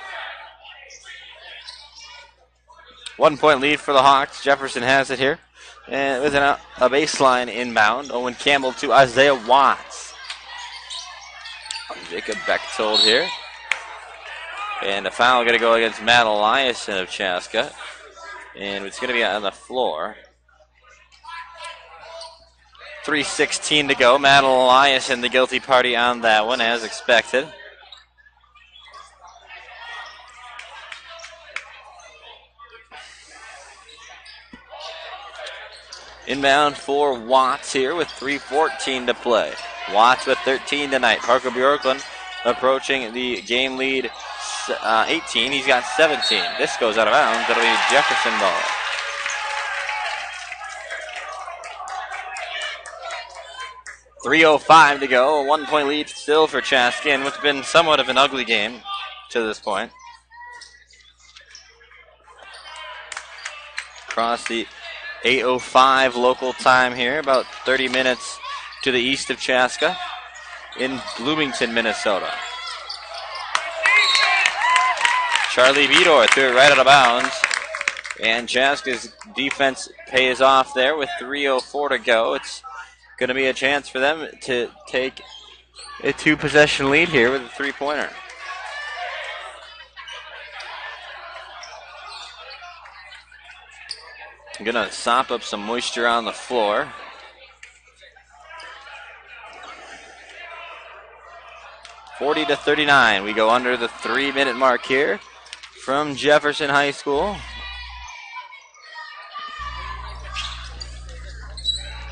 1-point lead for the Hawks. Jefferson has it here. And with a baseline inbound. Owen Campbell to Isaiah Watts. Jacob Bechtold here. And a foul going to go against Matt Eliason of Chaska. And it's going to be on the floor. 3:16 to go. Matt Eliason, the guilty party on that one, as expected. Inbound for Watts here with 3:14 to play. Watts with 13 tonight. Parker Bjorklund approaching the game lead 18. He's got 17. This goes out of bounds. That'll be Jefferson ball. .305 to go. A 1-point lead still for Chaska in what's been somewhat of an ugly game to this point. Across the 8:05 local time here, about 30 minutes to the east of Chaska in Bloomington, Minnesota. Charlie Bedore threw it right out of bounds, and Chaska's defense pays off there with 3:04 to go. It's going to be a chance for them to take a 2-possession lead here with a 3-pointer. I'm going to sop up some moisture on the floor. .40-39. We go under the 3-minute mark here from Jefferson High School.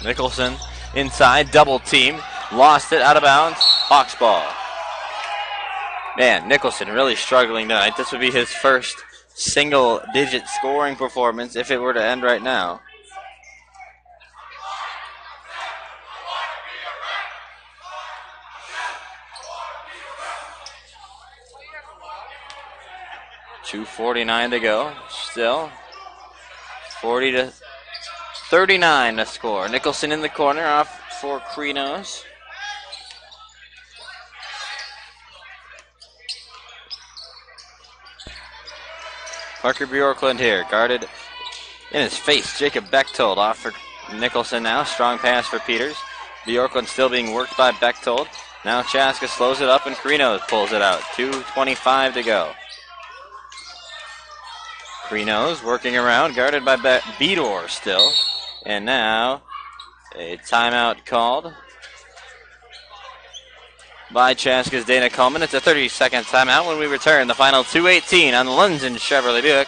Nicholson inside, double team. Lost it, out of bounds. Hawks ball. Man, Nicholson really struggling tonight. This would be his first single-digit scoring performance if it were to end right now. .249 to go. Still 40-39 to score. Nicholson in the corner off for Krinos. Parker Bjorklund here, guarded in his face. Jacob Bechtold off for Nicholson now. Strong pass for Peters. Bjorklund still being worked by Bechtold. Now Chaska slows it up and Krinos pulls it out. 2:25 to go. Krinos working around, guarded by Bedore still. And now a timeout called by Chaska's Dana Coleman. It's a 30-second timeout. When we return, the final 2:18 on the Lundzen Chevrolet Buick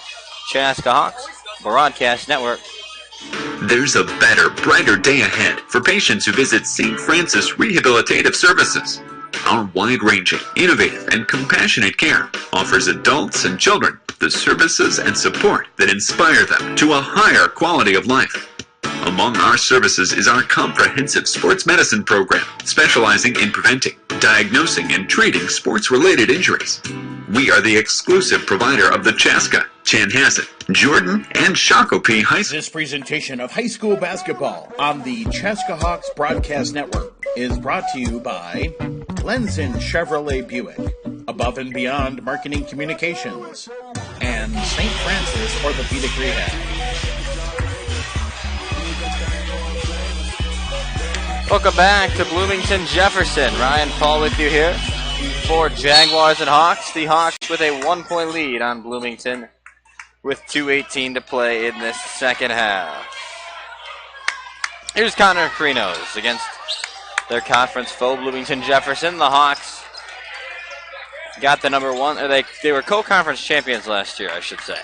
Chaska Hawks Broadcast Network.
There's a better, brighter day ahead for patients who visit St. Francis Rehabilitative Services. Our wide-ranging, innovative, and compassionate care offers adults and children the services and support that inspire them to a higher quality of life. Among our services is our comprehensive sports medicine program, specializing in preventing, diagnosing, and treating sports-related injuries. We are the exclusive provider of the Chaska, Chanhassen, Jordan, and Shakopee High School.
This presentation of high school basketball on the Chaska Hawks Broadcast Network is brought to you by Lundzen Chevrolet Buick, Above and Beyond Marketing Communications, and St. Francis Orthopedic Rehab.
Welcome back to Bloomington, Jefferson. Ryan Paul with you here for Jaguars and Hawks. The Hawks with a 1-point lead on Bloomington with 2:18 to play in this second half. Here's Connor Krinos against their conference foe, Bloomington Jefferson. The Hawks got the number one, or they were co-conference champions last year, I should say.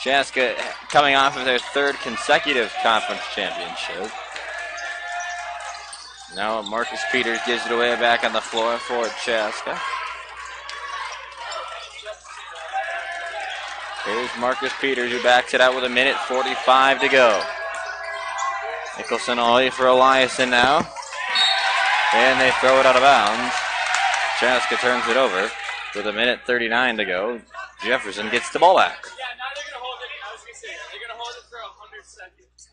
Chaska coming off of their third consecutive conference championship. Now Marcus Peters gives it away back on the floor for Chaska. Here's Marcus Peters, who backs it out with 1:45 to go. Nicholson away for Eliason now. And they throw it out of bounds. Chaska turns it over with 1:39 to go. Jefferson gets the ball back.
Yeah, now they're going to hold it. I was going to say that. They're going to hold it for 100 seconds.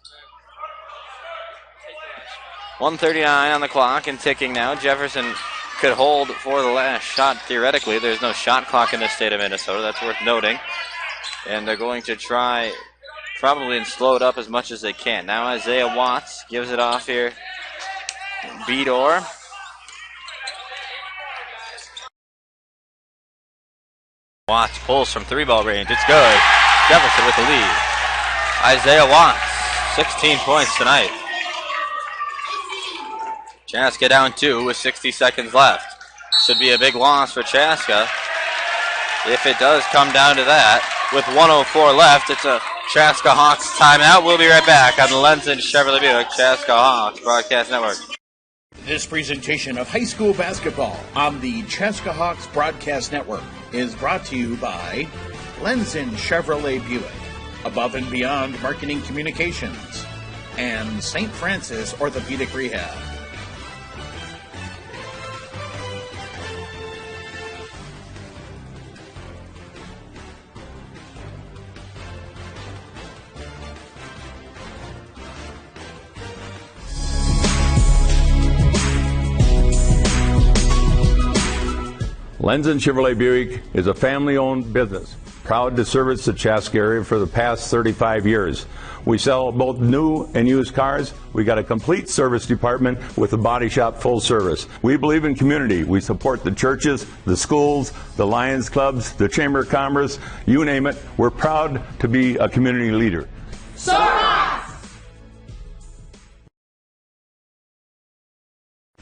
1:39 on the clock and ticking now. Jefferson could hold for the last shot theoretically. There's no shot clock in the state of Minnesota. That's worth noting. And they're going to try probably and slow it up as much as they can. Now Isaiah Watts gives it off here. Bedore. Watts pulls from 3-ball range. It's good. Jefferson with the lead. Isaiah Watts, 16 points tonight. Chaska down 2 with 60 seconds left. Should be a big loss for Chaska. If it does come down to that, with 1:04 left, it's a Chaska Hawks timeout. We'll be right back on the Lenzen Chevrolet Buick Chaska Hawks Broadcast Network.
This presentation of high school basketball on the Chaska Hawks Broadcast Network is brought to you by Lenzen Chevrolet Buick, Above and Beyond Marketing Communications, and St. Francis Orthopedic Rehab.
Lenzen Chevrolet Buick is a family-owned business, proud to service the Chaska area for the past 35 years. We sell both new and used cars. We got a complete service department with a body shop full service. We believe in community. We support the churches, the schools, the Lions clubs, the Chamber of Commerce, you name it. We're proud to be a community leader.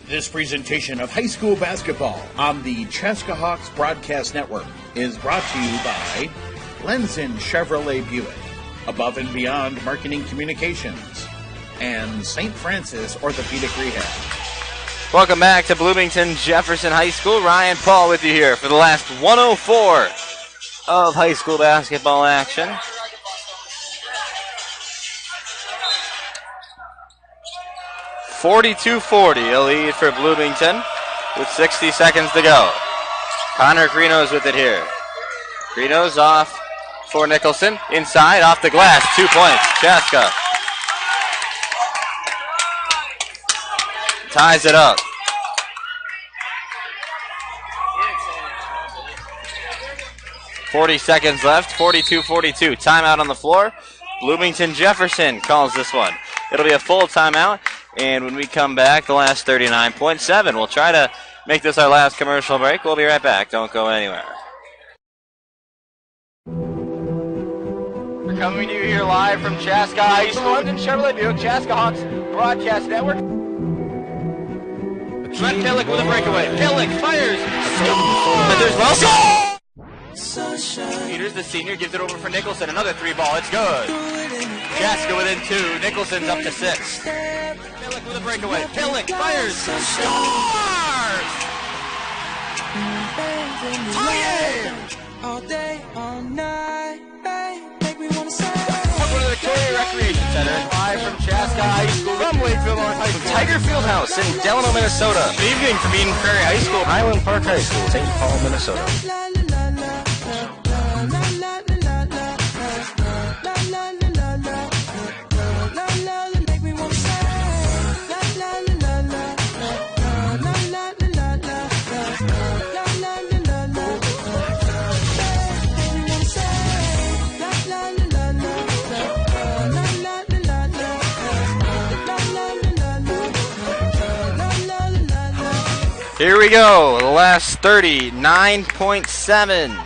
This presentation of high school basketball on the Chaska Hawks Broadcast Network is brought to you by Lenzen Chevrolet Buick, Above and Beyond Marketing Communications, and St. Francis Orthopedic Rehab.
Welcome back to Bloomington Jefferson High School. Ryan Paul with you here for the last 1:04 of high school basketball action. (42-40), a lead for Bloomington with 60 seconds to go. Connor Greeno's with it here. Greeno's off for Nicholson. Inside, off the glass, 2 points. Chaska ties it up. .40 seconds left, 42-42. Timeout on the floor. Bloomington Jefferson calls this one. It'll be a full timeout. And when we come back, the last 39.7. We'll try to make this our last commercial break. We'll be right back. Don't go anywhere. We're coming to you here live from Chaska High School and Chevrolet Buick Chaska Hawks Broadcast Network. Trent Pillick with a breakaway. Pillick fires. Score! There's well. Peters, the senior, gives it over for Nicholson. Another 3-ball. It's good. Chaska within 2. Nicholson's up to 6. Pillick with a breakaway. Pillick fires. Scores!
All day, all night, make me wanna say.
Welcome to the Victoria Recreation Center, live from Chaska High School, from Wakefield North High School, Tiger Fieldhouse in Delano, Minnesota. Good evening from Eden Prairie High School, Highland Park High School, St. Paul, Minnesota. Here we go, the last 39.7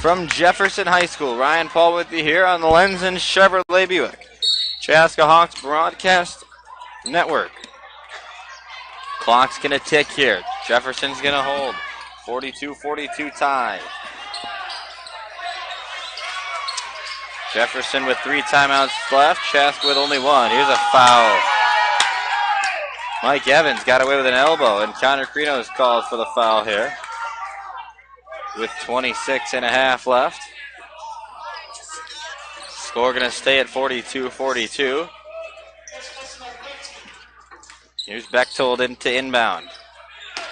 from Jefferson High School. Ryan Paul with you here on the Lenzen Chevrolet Buick Chaska Hawks Broadcast Network. Clock's going to tick here. Jefferson's going to hold. 42-42 tie. Jefferson with 3 timeouts left. Chaska with only 1. Here's a foul. Mike Evans got away with an elbow, and Connor Crino is called for the foul here with 26.5 left. Score going to stay at 42-42. Here's Bechtold into inbound.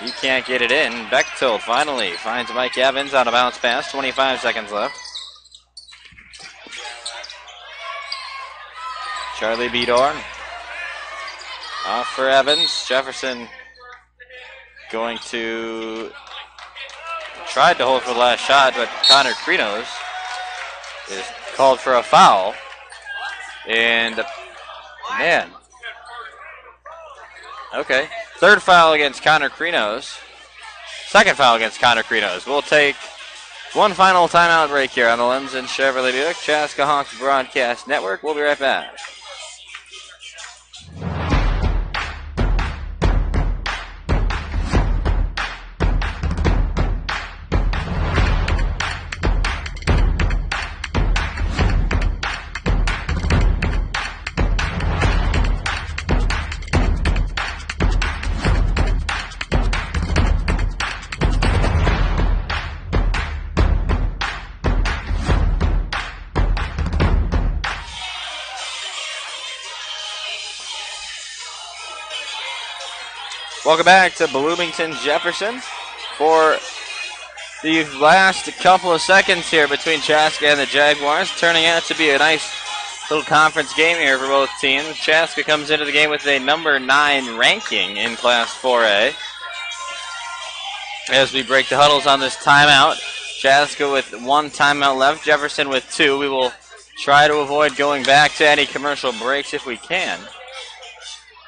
He can't get it in. Bechtold finally finds Mike Evans on a bounce pass. 25 seconds left. Charlie Bedorn off for Evans. Jefferson going to tried to hold for the last shot, but Connor Krinos is called for a foul. And man, okay, third foul against Connor Krinos. Second foul against Connor Krinos. We'll take one final timeout break here on the Lenzen Chevrolet Buick Chaska Hawks Broadcast Network. We'll be right back. Welcome back to Bloomington Jefferson for the last couple of seconds here between Chaska and the Jaguars, turning out to be a nice little conference game here for both teams. Chaska comes into the game with a number 9 ranking in Class 4A. As we break the huddles on this timeout, Chaska with 1 timeout left, Jefferson with 2. We will try to avoid going back to any commercial breaks if we can.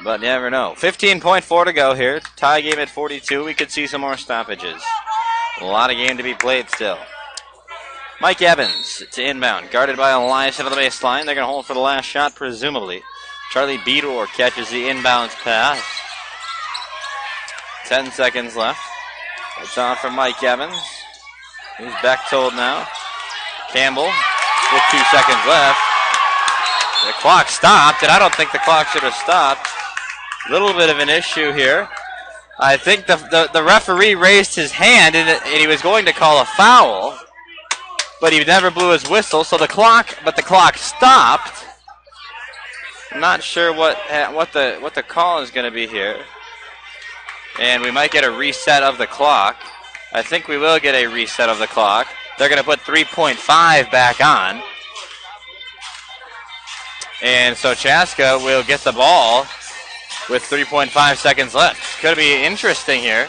But you never know. 15.4 to go here. Tie game at 42. We could see some more stoppages. A lot of game to be played still. Mike Evans to inbound. Guarded by Elias at the baseline. They're going to hold for the last shot, presumably. Charlie Bedor catches the inbounds pass. 10 seconds left. It's on for Mike Evans. He's Bechtold now. Campbell with 2 seconds left. The clock stopped, and I don't think the clock should have stopped. Little bit of an issue here. I think the referee raised his hand and he was going to call a foul, but he never blew his whistle. So the clock stopped. I'm not sure what the call is going to be here, and we might get a reset of the clock. I think we will get a reset of the clock. They're going to put 3.5 back on, and so Chaska will get the ball with 3.5 seconds left. Could be interesting here,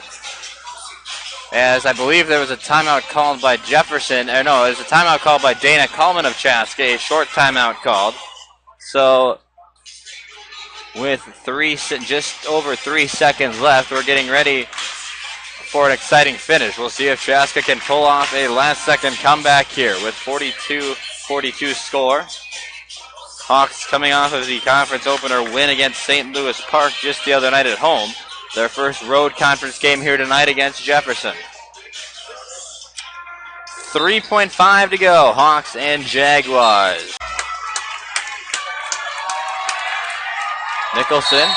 as I believe there was a timeout called by Jefferson. Or no, it was a timeout called by Dana Coleman of Chaska, a short timeout called. So with just over 3 seconds left, we're getting ready for an exciting finish. We'll see if Chaska can pull off a last-second comeback here with 42-42 score. Hawks coming off of the conference opener win against St. Louis Park just the other night at home. Their first road conference game here tonight against Jefferson. 3.5 to go, Hawks and Jaguars. Nicholson.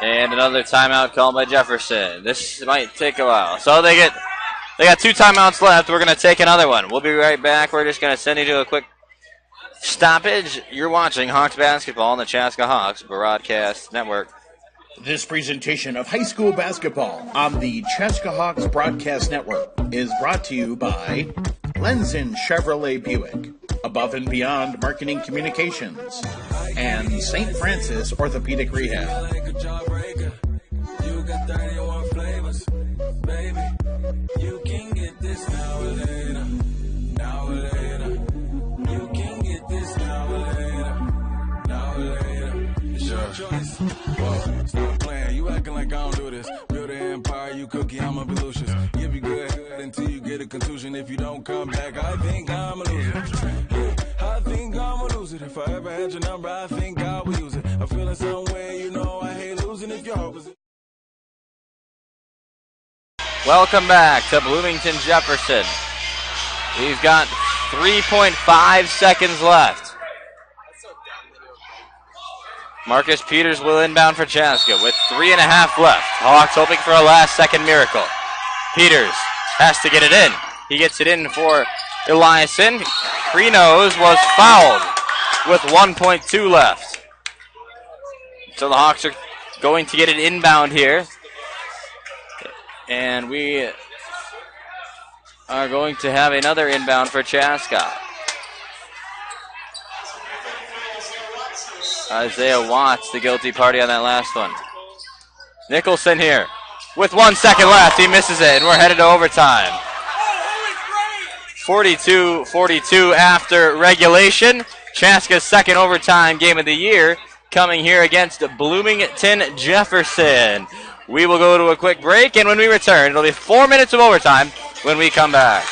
And another timeout called by Jefferson. This might take a while. So they got 2 timeouts left. We're going to take another one. We'll be right back. We're just going to send you to a quick stoppage. You're watching Hawks basketball on the Chaska Hawks Broadcast Network.
This presentation of high school basketball on the Chaska Hawks Broadcast Network is brought to you by Lenzen Chevrolet Buick, Above and Beyond Marketing Communications, and St. Francis Orthopedic Rehab. You got 31 flavors, baby. You can get this now or later. Now or later. You can get this now or later. Now or later. It's your choice. Whoa, stop playing. You acting like I don't do this. Build an empire, you cookie, I'ma be Lucius. Give you good until you get a contusion. If you don't come back, I think I'm a loser. Yeah, I think I'm a loser. If I ever had your number, I think I would use it. I'm feeling some way, you know I hate losing if you're opposite.
Welcome back to Bloomington Jefferson. We've got 3.5 seconds left. Marcus Peters will inbound for Chaska with 3.5 left. Hawks hoping for a last-second miracle. Peters has to get it in. He gets it in for Eliason. Krinos was fouled with 1.2 left. So the Hawks are going to get it inbound here. And we are going to have another inbound for Chaska. Isaiah Watts, the guilty party on that last one. Nicholson here with 1 second left. He misses it, and we're headed to overtime. 42-42 after regulation. Chaska's second overtime game of the year coming here against Bloomington Jefferson. We will go to a quick break, and when we return, it'll be 4 minutes of overtime when we come back.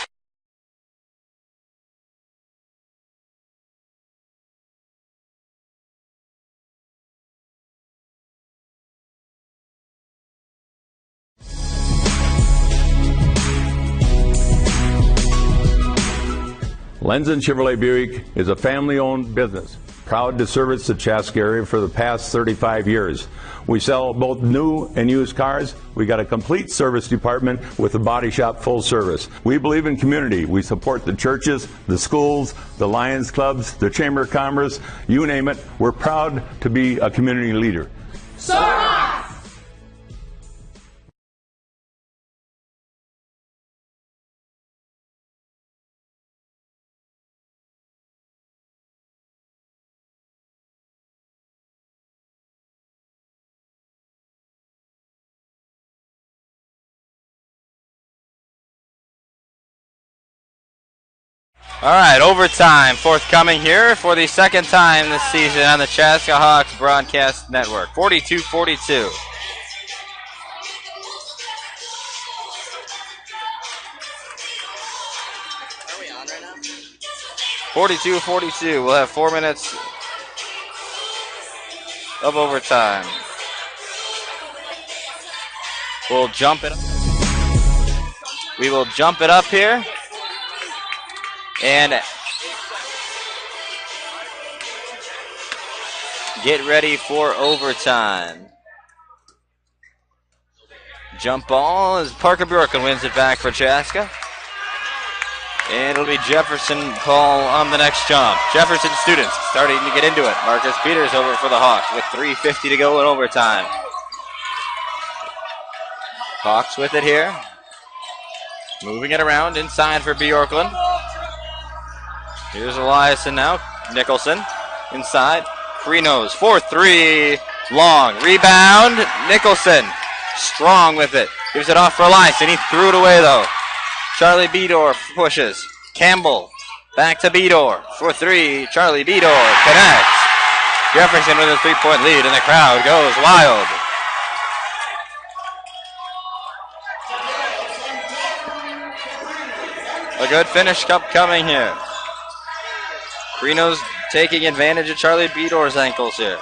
Lenzen Chevrolet Buick is a family-owned business, proud to service the Chaska area for the past 35 years. We sell both new and used cars. We got a complete service department with a body shop full service. We believe in community. We support the churches, the schools, the Lions clubs, the Chamber of Commerce, you name it. We're proud to be a community leader.
All right, overtime forthcoming here for the second time this season on the Chaska Hawks Broadcast Network. 42-42.
Are we on right now?
42-42. We'll have 4 minutes of overtime. We'll jump it up. We will jump it up here. And get ready for overtime. Jump ball as Parker Bjorken wins it back for Chaska. And it'll be Jefferson call on the next jump. Jefferson students starting to get into it. Marcus Peters over for the Hawks with 3:50 to go in overtime. Hawks with it here. Moving it around inside for Bjorklund. Here's Eliason now. Nicholson inside. Krinos 4-3. Long. Rebound. Nicholson. Strong with it. Gives it off for Eliason. He threw it away though. Charlie Bedore pushes. Campbell. Back to Bedore. For 3. Charlie Bedore connects. Jefferson with a 3-point lead and the crowd goes wild. A good finish coming here. Krinos taking advantage of Charlie Bedore's ankles here.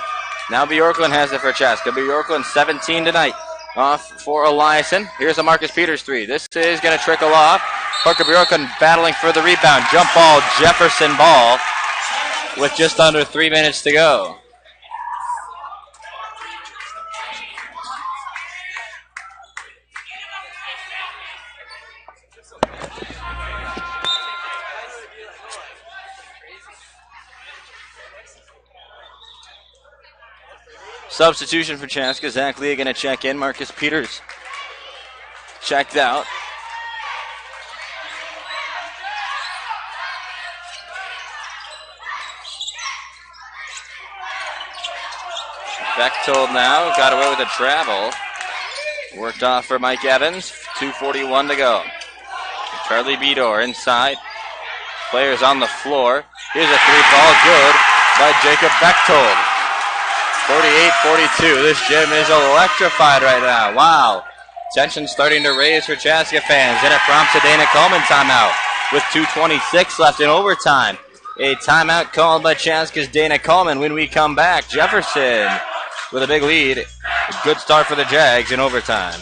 Now Bjorklund has it for Chaska. Bjorklund 17 tonight. Off for Eliason. Here's a Marcus Peters 3. This is going to trickle off. Parker Bjorklund battling for the rebound. Jump ball, Jefferson ball with just under 3 minutes to go. Substitution for Chaska. Zach Lee going to check in. Marcus Peters checked out. Bechtold now got away with a travel. Worked off for Mike Evans. 2:41 to go. Charlie Bedore inside. Players on the floor. Here's a 3-ball good by Jacob Bechtold. 48-42. This gym is electrified right now. Wow. Tension starting to raise for Chaska fans. And it prompts a Dana Coleman timeout with 2:26 left in overtime. A timeout called by Chaska's Dana Coleman. When we come back, Jefferson with a big lead. A good start for the Jags in overtime.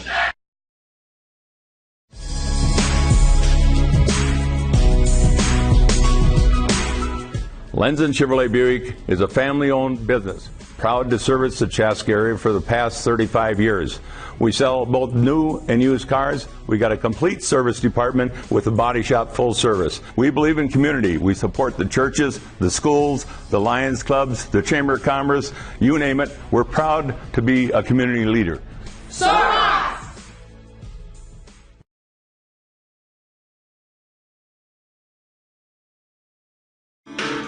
Lenzen Chevrolet Buick is a family-owned business, proud to service the Chaska area for the past 35 years. We sell both new and used cars. We got a complete service department with a body shop full service. We believe in community. We support the churches, the schools, the Lions clubs, the Chamber of Commerce, you name it. We're proud to be a community leader.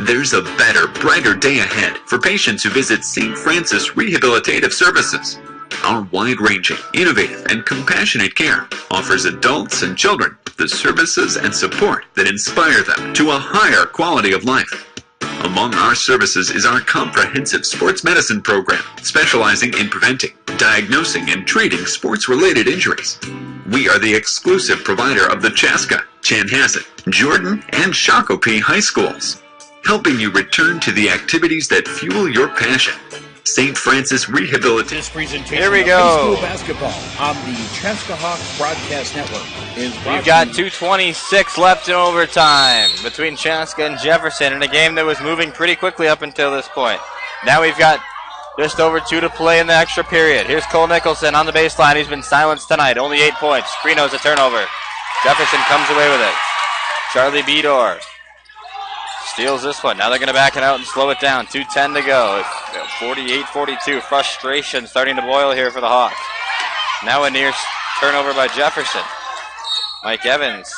There's a better, brighter day ahead for patients who visit St. Francis Rehabilitative Services. Our wide-ranging, innovative, and compassionate care offers adults and children the services and support that inspire them to a higher quality of life. Among our services is our comprehensive sports medicine program, specializing in preventing, diagnosing, and treating sports-related injuries. We are the exclusive provider of the Chaska, Chanhassen, Jordan, and Shakopee high schools, helping you return to the activities that fuel your passion. St. Francis Rehabilitation.
This presentation
Here we
of
go.
high school basketball on the Chaska Hawks Broadcast Network is brought
We've got
to you
2:26 left in overtime between Chaska and Jefferson in a game that was moving pretty quickly up until this point. Now we've got just over 2 to play in the extra period. Here's Cole Nicholson on the baseline. He's been silenced tonight. Only 8 points. Creno's a turnover. Jefferson comes away with it. Charlie Bedore steals this one. Now they're going to back it out and slow it down. 2:10 to go. 48-42. Frustration starting to boil here for the Hawks. Now a near turnover by Jefferson. Mike Evans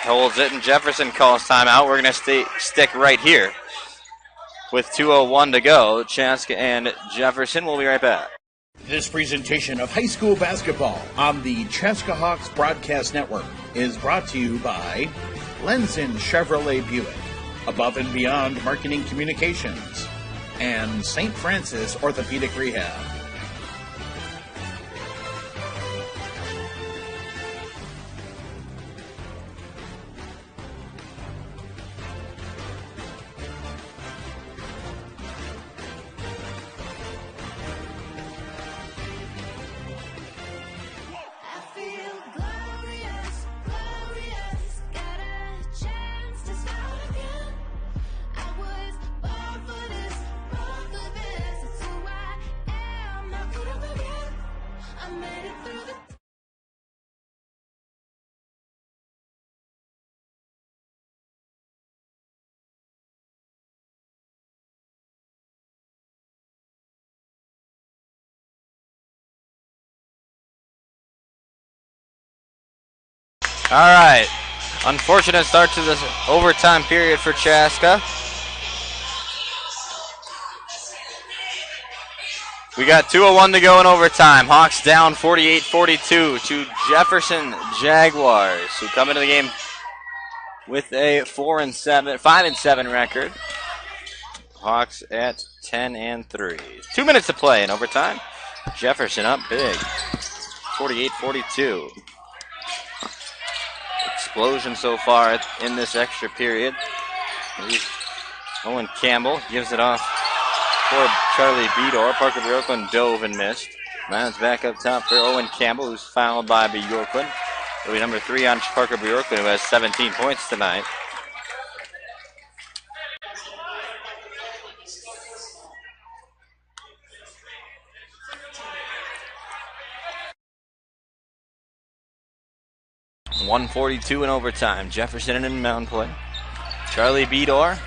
holds it, and Jefferson calls timeout. We're going to stick right here with 2:01 to go. Chaska and Jefferson. We'll be right back.
This presentation of high school basketball on the Chaska Hawks Broadcast Network is brought to you by Lenzen Chevrolet Buick, Above and Beyond Marketing Communications, and St. Francis Orthopedic Rehab.
All right. Unfortunate start to this overtime period for Chaska. We got 2:01 to go in overtime. Hawks down 48-42 to Jefferson Jaguars, who come into the game with a 5-7 record. Hawks at 10-3. 2 minutes to play in overtime. Jefferson up big, 48-42. Explosion so far in this extra period. Owen Campbell gives it off for Charlie Bedore. Parker Bjorklund dove and missed. Now it's back up top for Owen Campbell, who's fouled by Bjorklund. It'll be number 3 on Parker Bjorklund, who has 17 points tonight. .142 in overtime. Jefferson in inbound play. Charlie Bedore.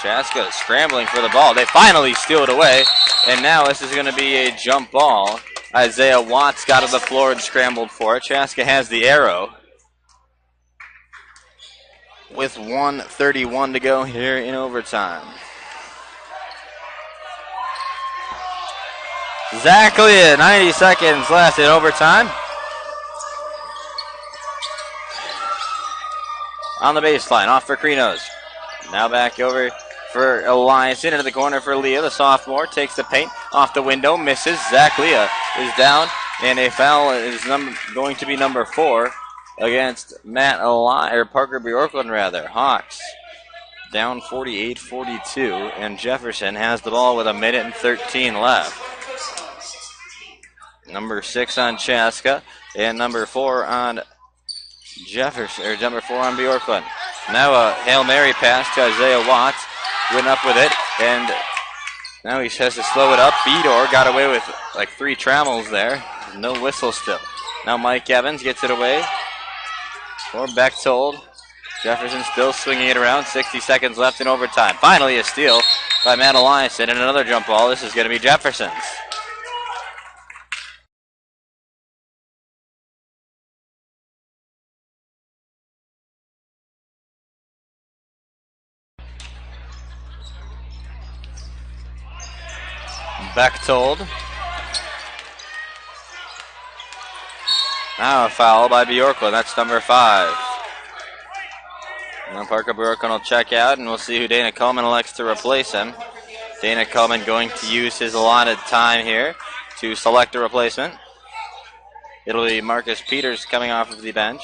Chaska scrambling for the ball. They finally steal it away. And now this is going to be a jump ball. Isaiah Watts got to the floor and scrambled for it. Chaska has the arrow with 1:31 to go here in overtime. Exactly 90 seconds left in overtime. On the baseline, off for Creno's. Now back over for Eliason, into the corner for Leah, the sophomore. Takes the paint, off the window, misses. Zach Leah is down, and a foul is going to be number 4 against Parker Bjorklund, rather. Hawks down 48-42, and Jefferson has the ball with 1:13 left. Number 6 on Chaska, and number 4 on Jefferson, or number 4 on Bjorklund. Now a Hail Mary pass to Isaiah Watts. Went up with it, and now he has to slow it up. Bedore got away with like 3 trammels there. No whistle still. Now Mike Evans gets it away. For Bechtold. Jefferson still swinging it around. 60 seconds left in overtime. Finally a steal by Matt Eliason, and another jump ball. This is going to be Jefferson's. Bechtold. Now a foul by Bjorklund. That's number 5. Now Parker Bjorklund will check out, and we'll see who Dana Coleman elects to replace him. Dana Coleman going to use his allotted time here to select a replacement. It'll be Marcus Peters coming off of the bench.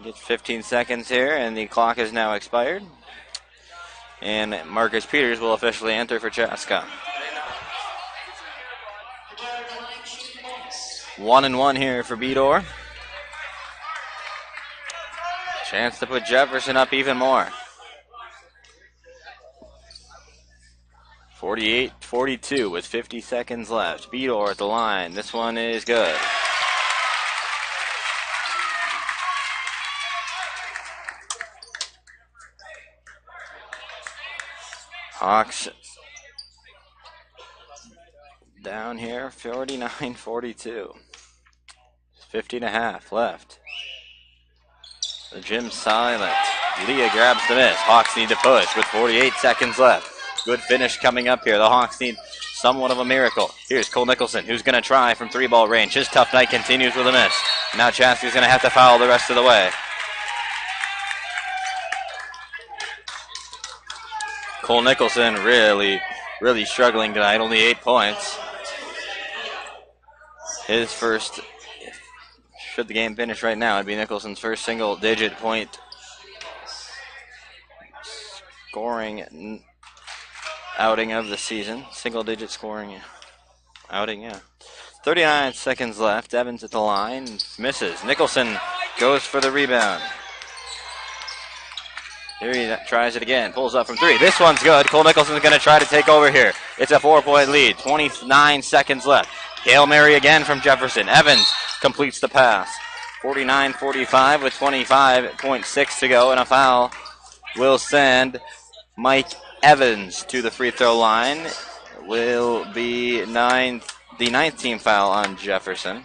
Get 15 seconds here, and the clock is now expired. And Marcus Peters will officially enter for Chaska. 1-1 here for Bedore. Chance to put Jefferson up even more. 48-42 with 50 seconds left. Bedore at the line. This one is good. Hawks down here, 49-42. 50.5 left. The gym's silent. Leah grabs the miss. Hawks need to push with 48 seconds left. Good finish coming up here. The Hawks need somewhat of a miracle. Here's Cole Nicholson, who's going to try from 3-ball range. His tough night continues with a miss. Now Chaska's going to have to foul the rest of the way. Cole Nicholson really struggling tonight. Only 8 points. His first, should the game finish right now, it'd be Nicholson's first single-digit point scoring outing of the season. Single-digit scoring outing, yeah. 39 seconds left. Evans at the line. Misses. Nicholson goes for the rebound. Here he tries it again. Pulls up from 3. This one's good. Cole Nicholson's going to try to take over here. It's a 4-point lead. 29 seconds left. Hail Mary again from Jefferson. Evans completes the pass. 49-45 with 25.6 to go, and a foul will send Mike Evans to the free throw line. Will be the 9th team foul on Jefferson.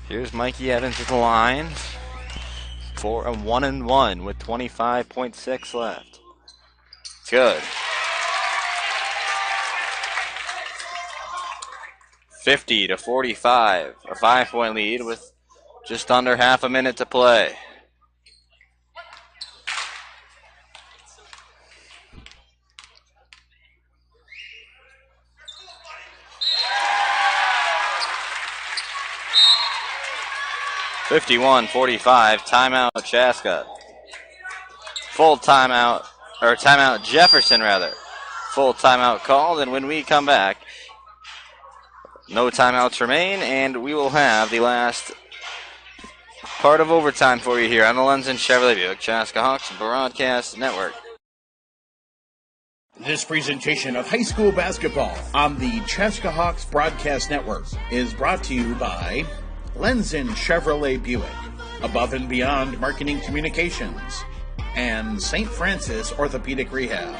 Here's Mikey Evans at the line for a 1-1 with 25.6 left. It's good. 50-45, a 5-point lead with just under half a minute to play. (51-45), timeout Chaska. Full timeout, or timeout Jefferson rather. Full timeout called, and when we come back, no timeouts remain, and we will have the last part of overtime for you here on the Lenzen Chevrolet Buick Chaska Hawks Broadcast Network.
This presentation of high school basketball on the Chaska Hawks Broadcast Network is brought to you by Lenzen Chevrolet Buick, Above and Beyond Marketing Communications, and St. Francis Orthopedic Rehab.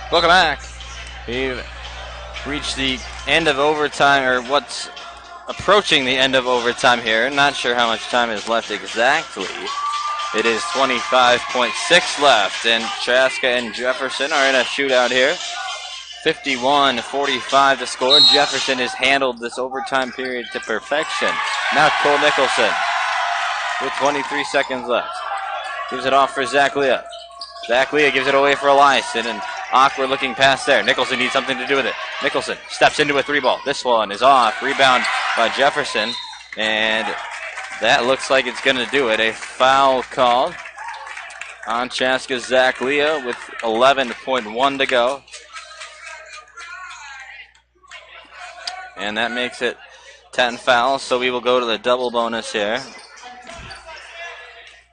Welcome back. We've reached the end of overtime, or what's approaching the end of overtime here. Not sure how much time is left exactly. It is 25.6 left, and Chaska and Jefferson are in a shootout here. 51-45 to score. Jefferson has handled this overtime period to perfection. Now Cole Nicholson with 23 seconds left. Gives it off for Zach Leah. Zach Leah gives it away for Eliason, and awkward looking pass there. Nicholson needs something to do with it. Nicholson steps into a three ball. This one is off. Rebound by Jefferson, and that looks like it's going to do it. A foul called on Chaska's Zach Leah with 11.1 to go. And that makes it 10 fouls, so we will go to the double bonus here.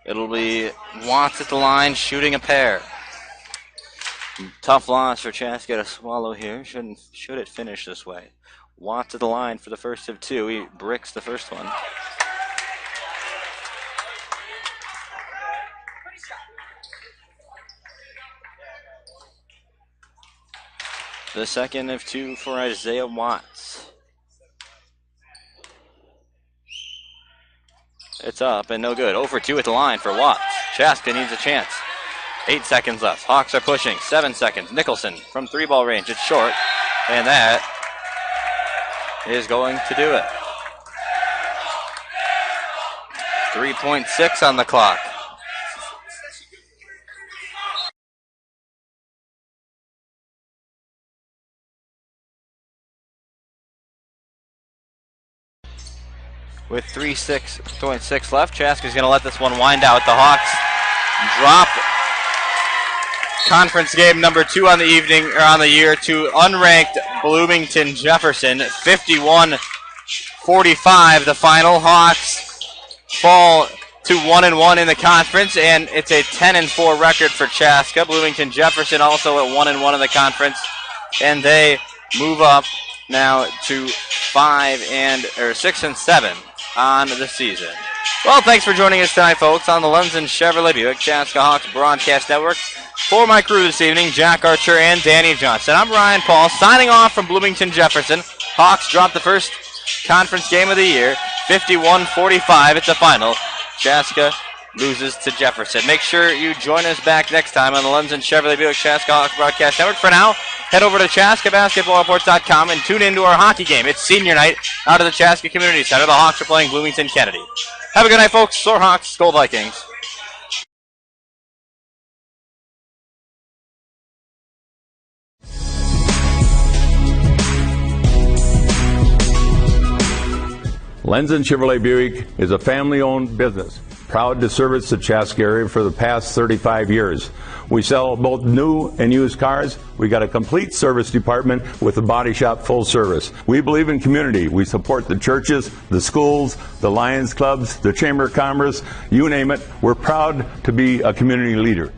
It'll be Watts at the line shooting a pair. Tough loss for Chaska to swallow here. Should it finish this way? Watts at the line for the first of two. He bricks the first one. The second of two for Isaiah Watts. It's up and no good. 0 for 2 at the line for Watts. Chaska needs a chance. 8 seconds left. Hawks are pushing. 7 seconds. Nicholson from three-ball range. It's short. And that is going to do it. 3.6 on the clock. With 3.6 left, Chaska's going to let this one wind out. The Hawks drop conference game number 2 on the evening or on the year to unranked Bloomington Jefferson. 51-45 the final. Hawks fall to 1-1 in the conference, and it's a 10-4 record for Chaska. Bloomington Jefferson also at 1-1 in the conference, and they move up now to 6-7 on the season. Well, thanks for joining us tonight, folks, on the Lenzen Chevrolet Buick Chaska Hawks Broadcast Network. For my crew this evening, Jack Archer and Danny Johnson, I'm Ryan Paul, signing off from Bloomington Jefferson. Hawks drop the first conference game of the year, 51-45 at the final. Chaska loses to Jefferson. Make sure you join us back next time on the Lenzen Chevrolet Buick Chaska Hawks Broadcast Network. For now, head over to ChaskaBasketballReports.com and tune into our hockey game. It's senior night out of the Chaska Community Center. The Hawks are playing Bloomington Kennedy. Have a good night, folks. Soar Hawks, Skol Vikings.
Lenzen Chevrolet Buick is a family-owned business, proud to service the Chaska area for the past 35 years. We sell both new and used cars. We got a complete service department with a body shop full service. We believe in community. We support the churches, the schools, the Lions clubs, the Chamber of Commerce, you name it. We're proud to be a community leader.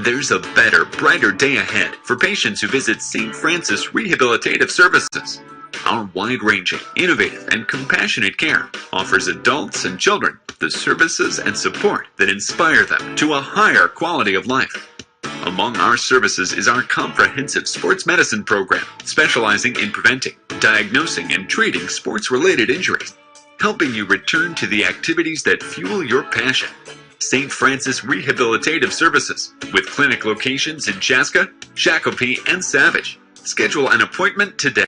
There's a better, brighter day ahead for patients who visit St. Francis Rehabilitative Services. Our wide-ranging, innovative, and compassionate care offers adults and children the services and support that inspire them to a higher quality of life. Among our services is our comprehensive sports medicine program, specializing in preventing, diagnosing, and treating sports-related injuries, helping you return to the activities that fuel your passion. St. Francis Rehabilitative Services, with clinic locations in Chaska, Shakopee, and Savage. Schedule an appointment today.